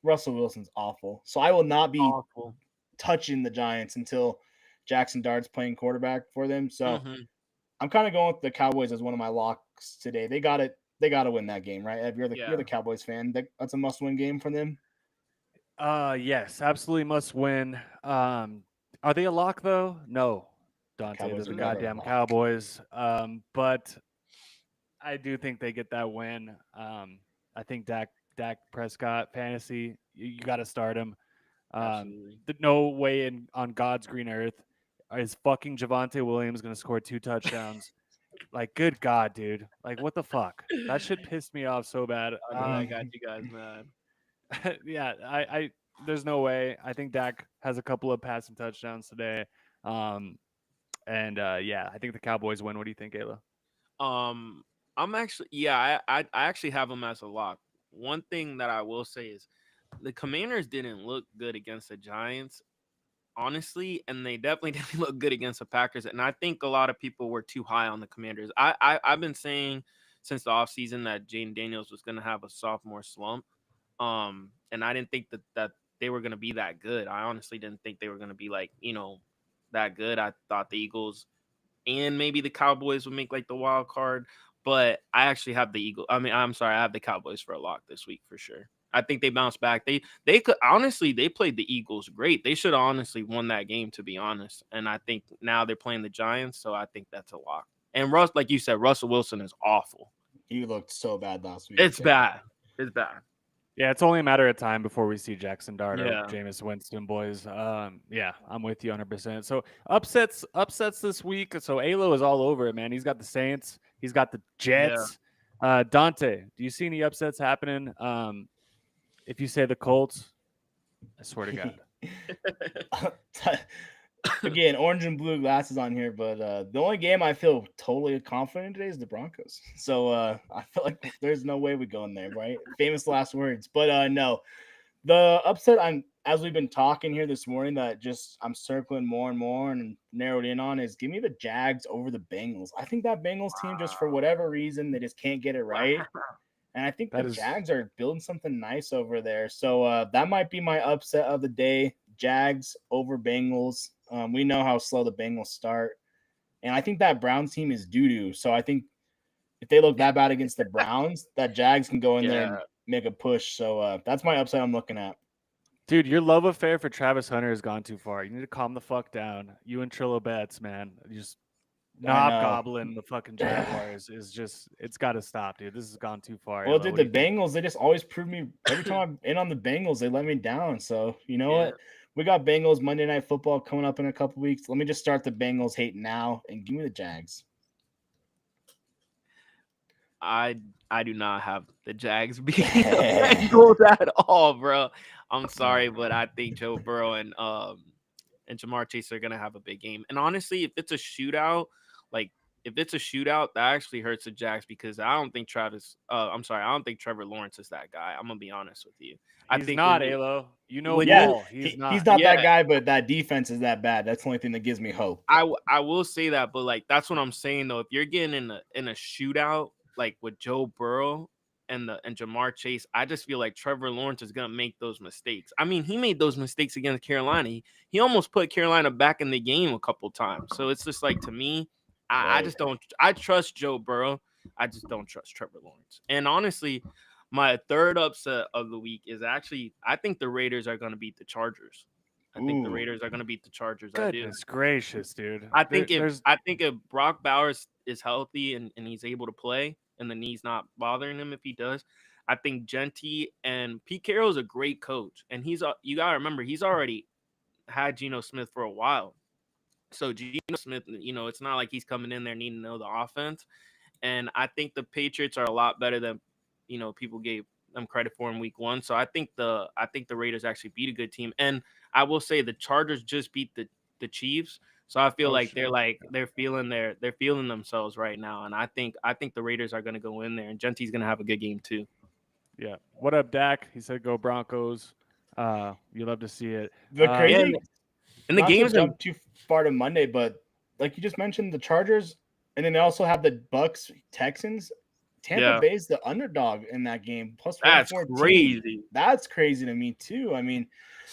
Russell Wilson's awful. So I will not be awful. touching the Giants until Jackson Dart's playing quarterback for them. So Mhm. I'm kind of going with the Cowboys as one of my locks today. They got to win that game, right? If you're Yeah. the Cowboys fan, that's a must-win game for them. Yes, absolutely must win. Are they a lock though? No, Dante. Cowboys They're the are never a goddamn lock. Cowboys. But I do think they get that win. I think Dak Prescott fantasy, you got to start him. Absolutely. No way on God's green earth is fucking Javonte Williams going to score 2 touchdowns. Like, good God, dude. Like, what the fuck? That shit pissed me off so bad. I got you guys mad. Yeah, I there's no way. I think Dak has a couple of passing touchdowns today. And yeah, I think the Cowboys win. What do you think, Ayla? I'm actually I actually have them as a lock. One thing that I will say is the Commanders didn't look good against the Giants, honestly, and they definitely didn't look good against the Packers. And I think a lot of people were too high on the Commanders. I've been saying since the offseason that Jaden Daniels was going to have a sophomore slump. And I didn't think that they were going to be that good. I honestly didn't think they were going to be like, that good. I thought the Eagles and maybe the Cowboys would make like the wild card, but I actually have the Eagles. I mean, I'm sorry, I have the Cowboys for a lock this week for sure. I think they bounced back. They could honestly, they played the Eagles great. They should have honestly won that game, to be honest. And I think now they're playing the Giants, so I think that's a lock. And like you said, Russell Wilson is awful. He looked so bad last week. It's bad. It's bad. Yeah, it's only a matter of time before we see Jackson Dart or Yeah. Jameis Winston, boys. Yeah, I'm with you 100%. So upsets this week. So Alo is all over it, man. He's got the Saints. He's got the Yeah. Jets. Dante, do you see any upsets happening? If you say the Colts, I swear to God. Again, orange and blue glasses on here, but the only game I feel totally confident today is the Broncos. So I feel like there's no way we go in there, right? Famous last words. But no, the upset as we've been talking here this morning that just I'm circling more and more and narrowed in on is give me the Jags over the Bengals. I think that Bengals team just for whatever reason they just can't get it right. And I think the That is Jags are building something nice over there. So that might be my upset of the day. Jags over Bengals. We know how slow the Bengals start. And I think that Browns team is doo-doo. So I think if they look that bad against the Browns, that Jags can go in there and Yeah. make a push. So that's my upset I'm looking at. dude, your love affair for Travis Hunter has gone too far. You need to calm the fuck down. You and Trillo Betts, man. You just I knob know. gobbling the fucking Jaguars is just it's got to stop, dude. This has gone too far. Well, Alo. dude, What the do you think? Bengals, they just always prove me every time I'm in on the Bengals, they let me down. So you know Yeah. what? We got Bengals Monday Night Football coming up in a couple weeks. Let me just start the Bengals hate now and give me the Jags. I do not have the Jags beating the Bengals at all, bro. I'm sorry, but I think Joe Burrow and Jamar Chase are gonna have a big game. And honestly, if it's a shootout, like if it's a shootout, that actually hurts the Jags because I don't think I don't think Trevor Lawrence is that guy. I'm gonna be honest with you. I He's think not, Alo. You know when Yeah, you ball. He's he's not. not yeah, that guy, but that defense is that bad. That's the only thing that gives me hope. I will say that, but like that's what I'm saying though. If you're getting in a shootout like with Joe Burrow and Jamar Chase, I just feel like Trevor Lawrence is gonna make those mistakes. I mean, he made those mistakes against Carolina. He almost put Carolina back in the game a couple times. So it's just like to me, I Right. just don't. I trust Joe Burrow. I just don't trust Trevor Lawrence. And honestly, my third upset of the week is actually I think the Raiders are gonna beat the Chargers. I think the Ooh. Raiders are going to beat the Chargers. I do. Goodness gracious, dude. There's I think if Brock Bowers is healthy and he's able to play and the knee's not bothering him if he does, I think Genty and Pete Carroll is a great coach. And you got to remember he's already had Geno Smith for a while. So Geno Smith, it's not like he's coming in there needing to know the offense. And I think the Patriots are a lot better than people gave them credit for in week 1. So I think the Raiders actually beat a good team. And I will say the Chargers just beat the Chiefs. So I feel like shit. they're feeling themselves right now. And I think the Raiders are going to go in there and Genty's going to have a good game too. yeah. What up, Dak? He said go Broncos. You love to see it. The crazy, and the not games to jump too far to Monday, but like you just mentioned, the Chargers, and then they also have the Bucks Texans. Tampa Bay's the underdog in that game, plus that's 114. crazy. That's crazy to me too. I mean,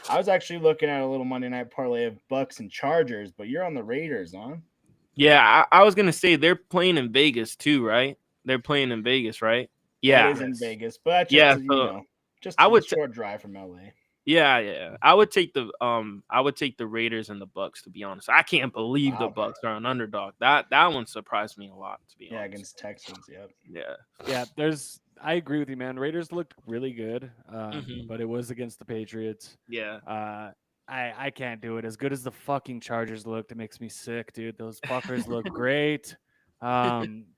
I was actually looking at a little Monday night parlay of Bucks and Chargers, but you're on the Raiders, huh? Yeah, I was gonna say they're playing in Vegas too, right? They're playing in Vegas, right? Yeah, It is in Vegas, but that's just just I would a short drive from LA. Yeah. I would take the Raiders and the Bucks, to be honest. I can't believe the Wow. Bucks are an underdog. That one surprised me a lot, to be honest. Yeah, against Texans. Yep. Yeah. I agree with you, man. Raiders looked really good, Mhm. but it was against the Patriots. Yeah. I can't do it. As good as the fucking Chargers looked, it makes me sick, dude. Those fuckers look great.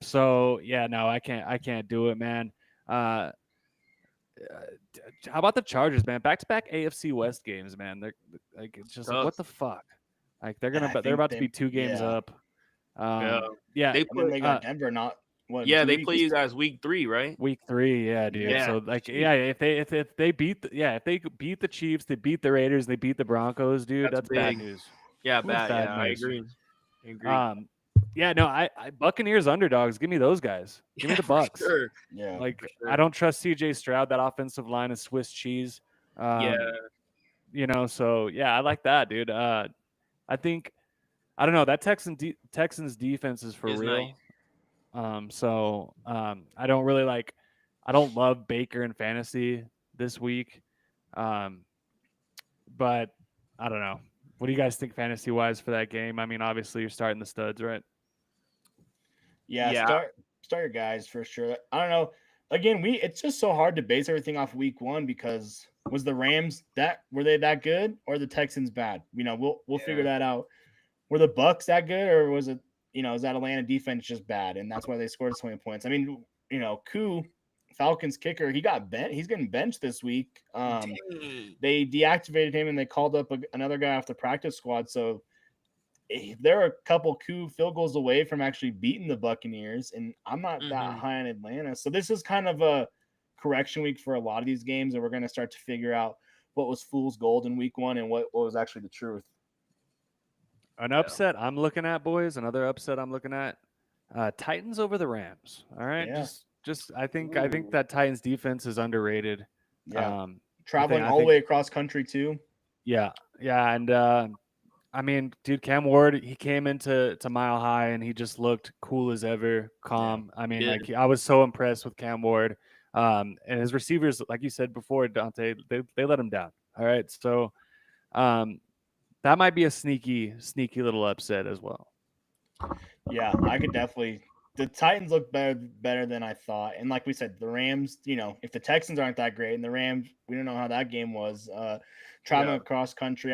So yeah, no, I can't do it, man. How about the Chargers, man? Back-to-back AFC West games, man. They're like it's just like, what the fuck? Like they're about to be 2 games up. Yeah. They And then they got Denver they play you guys week 3, right? Week 3, yeah, dude. Yeah. So like, if they beat the Chiefs, they beat the Raiders, they beat the Broncos, dude. That's bad big. news. Yeah, That's bad. bad Yeah, news. I agree. Yeah, no, I Buccaneers underdogs. Give me those guys. Give me the Bucks. Sure. Yeah. Like sure. I don't trust CJ Stroud. That offensive line is Swiss cheese. So yeah, I like that, dude. I think I don't know that Texans defense is for real. Nice. I don't really like. I don't love Baker in fantasy this week, but I don't know. What do you guys think fantasy wise for that game? I mean, obviously you're starting the studs, right? Yeah. Start your guys for sure. I don't know. again, it's just so hard to base everything off week one because was the Rams were they that good or the Texans bad? We'll figure that out. Were the Bucks that good or was it is that Atlanta defense just bad and that's why they scored so many points? I mean, Koo, Falcons kicker, he got bent. He's getting benched this week. They deactivated him and they called up another guy off the practice squad. So they're a couple coup field goals away from actually beating the Buccaneers, and I'm not that high on Atlanta. So this is kind of a correction week for a lot of these games, and we're going to start to figure out what was fool's gold in week one and what was actually the truth. An upset I'm looking at, boys. Another upset I'm looking at. Titans over the Rams. All right, just I think that Titans defense is underrated. Yeah, traveling all the way across country too. Yeah, and I mean, dude, Cam Ward, he came into Mile High and he just looked cool as ever, calm. Yeah. I mean, like I was so impressed with Cam Ward. And his receivers, like you said before, Dante, they let him down. All right, so that might be a sneaky little upset as well. Yeah, I could definitely. The Titans look better than I thought, and like we said, the Rams. If the Texans aren't that great, and the Rams, we don't know how that game was. Traveling across country,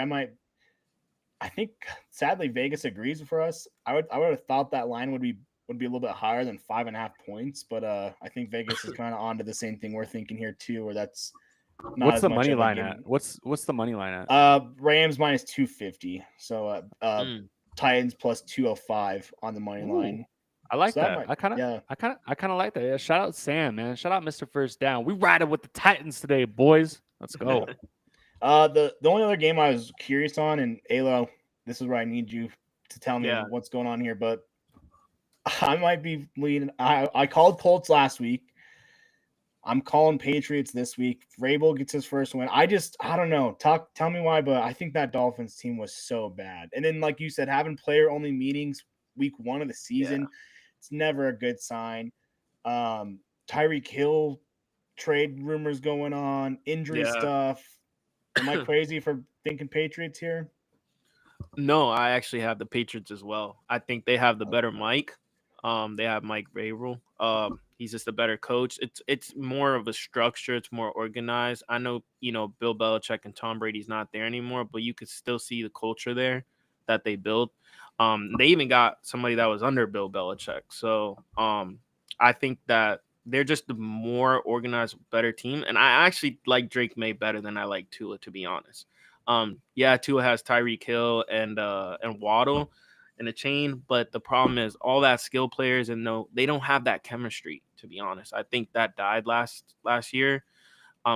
I think sadly Vegas agrees for us. I would have thought that line would be a little bit higher than 5.5 points, but I think Vegas is kind of onto the same thing we're thinking here too, where that's not what's the money line at? What's the money line at? Rams minus 250, so Titans plus 205 on the money line. I like that. I kind of like that. Yeah, shout out Sam, man. Shout out Mr. First Down. We riding with the Titans today, boys. Let's go. The only other game I was curious on, and Alo, this is where I need you to tell me what's going on here, but I might be leading. I called Colts last week. I'm calling Patriots this week. Vrabel gets his first win. I don't know. Tell me why, but I think that Dolphins team was so bad. And then, like you said, having player-only meetings week one of the season, it's never a good sign. Tyreek Hill trade rumors going on, injury stuff. Am I crazy for thinking Patriots here? No, I actually have the Patriots as well. I think they have the better Mike. They have Mike Vrabel. He's just a better coach. It's more of a structure. It's more organized. I know, Bill Belichick and Tom Brady's not there anymore, but you could still see the culture there that they built. They even got somebody that was under Bill Belichick. So I think that they're just the more organized, better team. And I actually like Drake May better than I like Tua, to be honest. Tua has Tyreek Hill and Waddle in a chain, but the problem is all that skill players and they don't have that chemistry, to be honest. I think that died last year.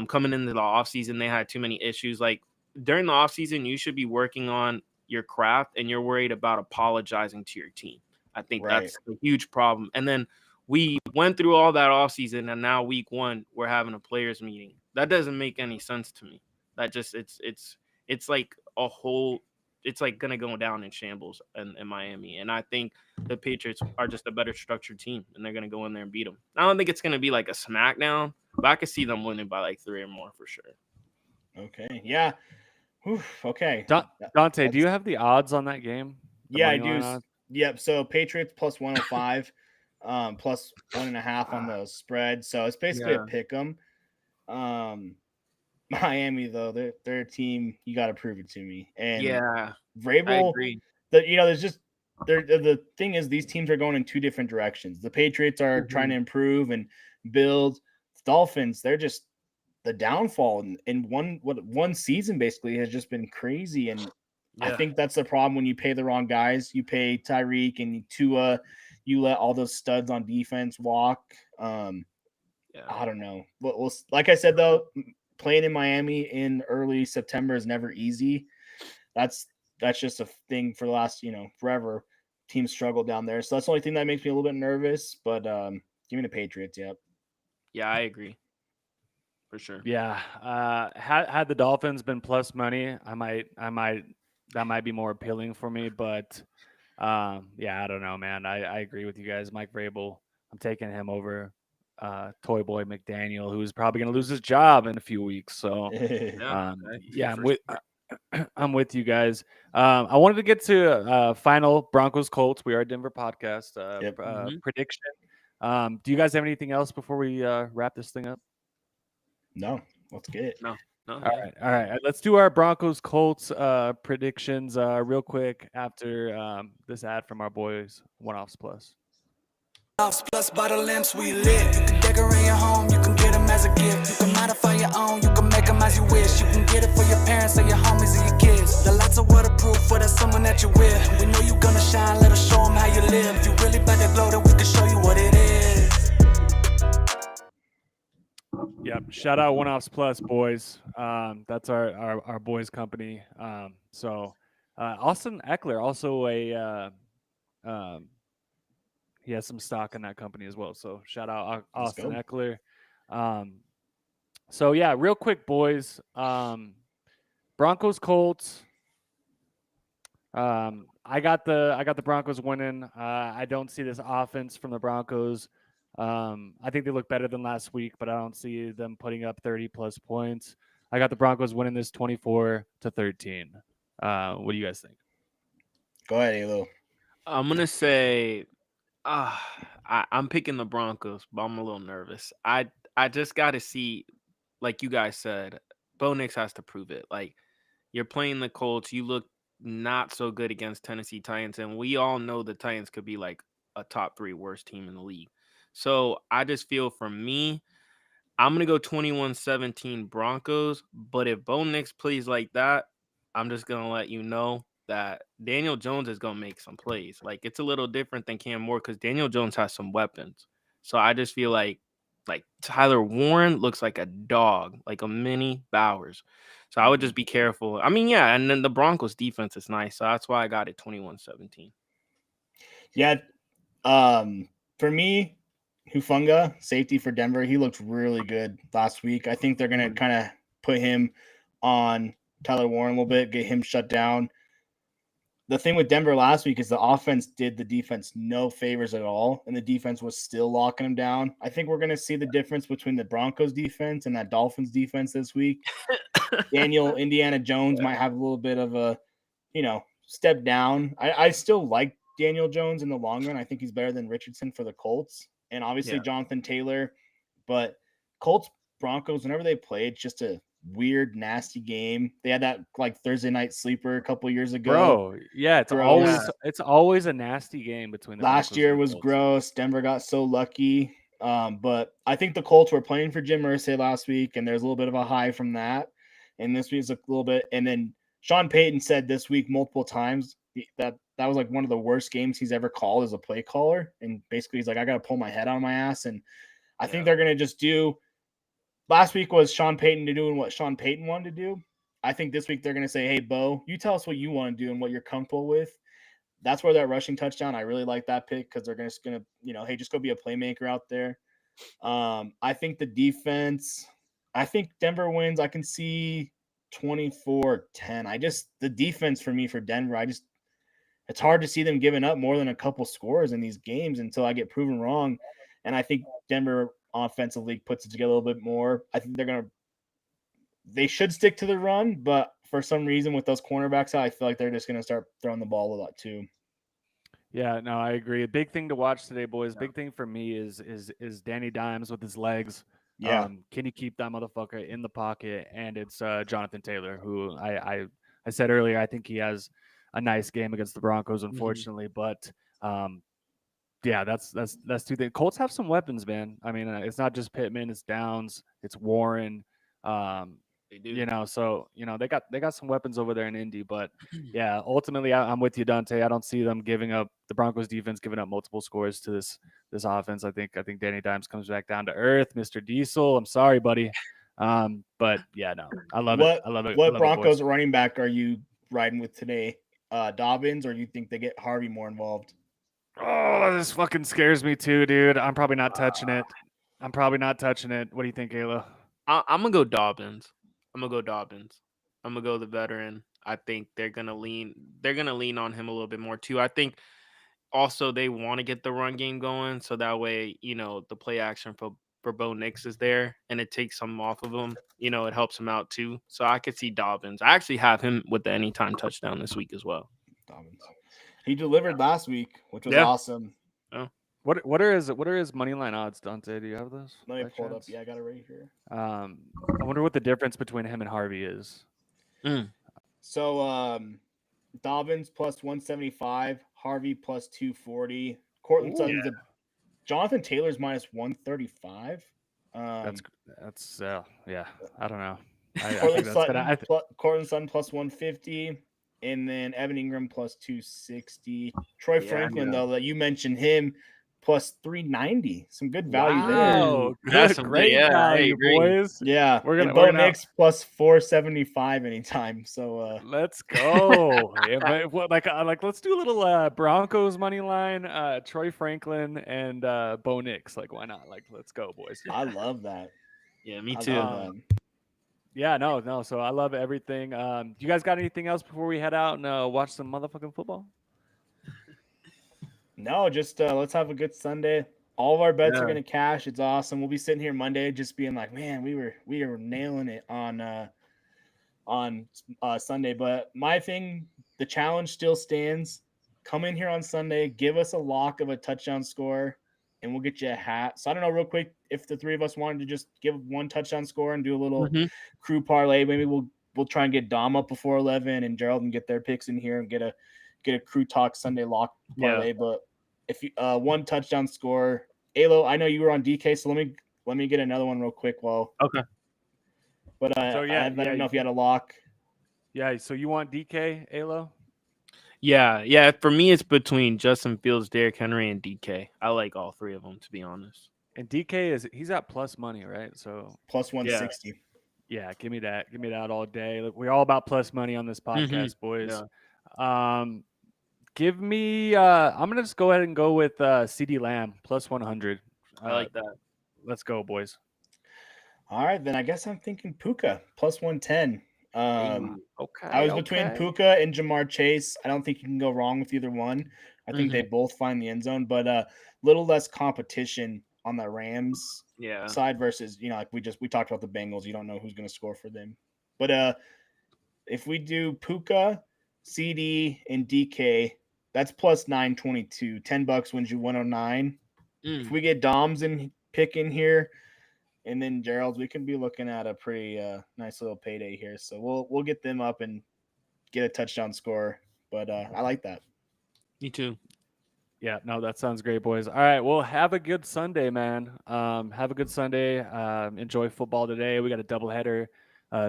Coming into the offseason, they had too many issues. Like during the offseason, you should be working on your craft and you're worried about apologizing to your team. I think that's a huge problem. And then we went through all that offseason and now week one, we're having a players meeting. That doesn't make any sense to me. That just, it's like a whole, it's like going to go down in shambles in Miami. And I think the Patriots are just a better structured team and they're going to go in there and beat them. I don't think it's going to be like a smackdown, but I could see them winning by like 3 or more for sure. Okay. Yeah. Okay. Dante, do you have the odds on that game? Yeah, I do. Yep. So Patriots plus 105, plus 1.5 on the spread. So it's basically a pick 'em. Miami though, their team, you got to prove it to me. And Vrabel, I agree. There's just the thing is these teams are going in two different directions. The Patriots are trying to improve and build. The Dolphins, they're just the downfall in one season basically has just been crazy. And I think that's the problem when you pay the wrong guys. You pay Tyreek and Tua, you let all those studs on defense walk. I don't know. Well, like I said though, playing in Miami in early September is never easy. That's just a thing for the last, forever. Teams struggle down there. So that's the only thing that makes me a little bit nervous. But give me the Patriots, yep. Yeah, I agree. For sure. Yeah. Had the Dolphins been plus money, that might be more appealing for me. But I don't know, man. I agree with you guys. Mike Vrabel, I'm taking him over Toy Boy McDaniel, who's probably going to lose his job in a few weeks. So I'm with you guys. I wanted to get to final Broncos Colts. We are a Denver podcast prediction. Do you guys have anything else before we wrap this thing up? No, let's get it. No, All right. Let's do our Broncos Colts predictions real quick after this ad from our boys, One Offs Plus. Plus by the lamps we lit. You can decorate your home, you can get them as a gift. You can modify your own, you can make them as you wish. You can get it for your parents or your homies or your kids. The lights are waterproof for that someone that you're with. We know you gonna shine, let us show them how you live. If you really about to glow, then we can show you what it is. Yep. Shout out One Offs Plus, boys. That's our boys company. Austin Eckler, also he has some stock in that company as well. So shout out Austin Eckler. Real quick, boys. Broncos Colts. I got the Broncos winning. I don't see this offense from the Broncos. I think they look better than last week, but I don't see them putting up 30 plus points. I got the Broncos winning this 24-13. What do you guys think? Go ahead, Alo. I'm gonna say, I'm picking the Broncos, but I'm a little nervous. I just got to see, like you guys said, Bo Nix has to prove it. Like, you're playing the Colts, you look not so good against Tennessee Titans, and we all know the Titans could be like a top 3 worst team in the league. So I just feel, for me, I'm gonna go 21-17 Broncos. But if Bo Nix plays like that, I'm just gonna let you know that Daniel Jones is going to make some plays. Like, it's a little different than Cam Moore because Daniel Jones has some weapons. So I just feel like Tyler Warren looks like a dog, like a mini Bowers. So I would just be careful. I mean, yeah, and then the Broncos defense is nice. So that's why I got it 21-17. Yeah. For me, Hufanga, safety for Denver, he looked really good last week. I think they're going to kind of put him on Tyler Warren a little bit, get him shut down. The thing with Denver last week is the offense did the defense no favors at all, and the defense was still locking them down. I think we're going to see the difference between the Broncos defense and that Dolphins defense this week. Indiana Jones might have a little bit of a, step down. I still like Daniel Jones in the long run. I think he's better than Richardson for the Colts, and obviously Jonathan Taylor. But Colts, Broncos, whenever they play, it's just a weird, nasty game. They had that like Thursday night sleeper a couple years ago. Bro, yeah, it's always a nasty game between the last Broncos year and was Colts. Gross. Denver got so lucky. But I think the Colts were playing for Jim Irsay last week, and there's a little bit of a high from that. And this week's a little bit. And then Sean Payton said this week multiple times that was like one of the worst games he's ever called as a play caller. And basically he's like, I got to pull my head out of my ass. And I think they're going to just do. Last week was Sean Payton doing what Sean Payton wanted to do. I think this week they're going to say, hey, Bo, you tell us what you want to do and what you're comfortable with. That's where that rushing touchdown, I really like that pick because they're just going to, hey, just go be a playmaker out there. I think the defense, I think Denver wins. I can see 24-10. The defense for me for Denver, it's hard to see them giving up more than a couple scores in these games until I get proven wrong. And I think Denver offensively puts it together a little bit more. I think they should stick to the run, but for some reason with those cornerbacks out, I feel like they're just going to start throwing the ball a lot too. Yeah, no, I agree. A big thing to watch today, boys. Big thing for me is Danny Dimes with his legs. Yeah. Can he keep that motherfucker in the pocket? And it's Jonathan Taylor, who I said earlier, I think he has a nice game against the Broncos, unfortunately, but yeah, that's two things. Colts have some weapons, man. I mean, it's not just Pittman, it's Downs, it's Warren. They do. So they got some weapons over there in Indy, but yeah, ultimately I'm with you, Dante. I don't see them giving up, the Broncos defense giving up multiple scores to this offense. I think Danny Dimes comes back down to earth. Mr. Diesel, I'm sorry, buddy. But yeah, no, I love it. I love it. What Broncos running back are you riding with today? Dobbins, or you think they get Harvey more involved? Oh, this fucking scares me too, dude. I'm probably not touching it. What do you think, Ayla? I'm gonna go Dobbins. I'm gonna go the veteran. I think they're gonna lean on him a little bit more too. I think also they want to get the run game going, so that way, the play action for Bo Nix is there, and it takes some off of him. It helps him out too. So I could see Dobbins. I actually have him with the anytime touchdown this week as well. Dobbins. He delivered last week, which was awesome. Oh. What are his money line odds, Dante? Do you have those? Let me by pull it up. chance? Yeah, I got it right here. I wonder what the difference between him and Harvey is. So Dobbins plus 175, Harvey plus 240, Cortland Ooh. Sutton's Jonathan Taylor's minus 135. That's yeah. I don't know. I Cortland think that's gonna. Sutton, Cortland Sutton plus 150, and then Evan Ingram plus 260. Troy Franklin, though, that you mentioned him, plus 390. Some good value there. Wow, That's good, great I value, agree. boys. Yeah, We're and gonna Bo Nix plus 475 anytime. So let's go. Yeah, but like let's do a little Broncos money line, Troy Franklin and Bo Nix. Like, why not? Like, let's go, boys. I love that. Yeah, me I too. love that. Yeah, no. So I love everything. You guys got anything else before we head out and watch some motherfucking football? No, just let's have a good Sunday. All of our bets are Yeah. gonna cash. It's awesome. We'll be sitting here Monday, just being like, man, we were nailing it on Sunday. But my thing, the challenge still stands. Come in here on Sunday, give us a lock of a touchdown score, and we'll get you a hat. So I don't know, real quick, if the three of us wanted to just give one touchdown score and do a little crew parlay, maybe we'll try and get Dom up before 11 and Gerald and get their picks in here and get a crew talk Sunday lock parlay. Yeah. But if you one touchdown score, Alo, I know you were on DK, so let me get another one real quick. Well, Okay. But So, yeah, I don't know if you had a lock. Yeah. So you want DK, Alo? Yeah. For me, it's between Justin Fields, Derrick Henry, and DK. I like all three of them, to be honest. And DK he's at plus money, right? So plus 160. Yeah, give me that. Give me that all day. Look, we're all about plus money on this podcast, boys. Yeah. Give me. I'm gonna just go ahead and go with CD Lamb plus 100. I like that. Let's go, boys. All right, then I guess I'm thinking Puka plus 110. Okay. I was between Puka and Jamar Chase. I don't think you can go wrong with either one. I think they both find the end zone, but a little less competition on the Rams side versus, like we talked about the Bengals. You don't know who's going to score for them. But if we do Puka, CD, and DK, that's plus 922. $10 wins you 109. If we get Dom's in pick in here, and then Gerald's, we can be looking at a pretty nice little payday here. So we'll get them up and get a touchdown score. But I like that. Me too. Yeah, no, that sounds great, boys. All right, well, have a good Sunday, man. Have a good Sunday. Enjoy football today. We got a doubleheader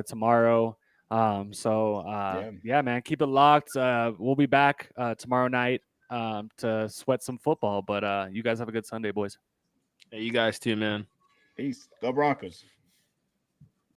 tomorrow. Yeah, man, keep it locked. We'll be back tomorrow night to sweat some football. But you guys have a good Sunday, boys. Yeah, you guys too, man. Peace. Go Broncos.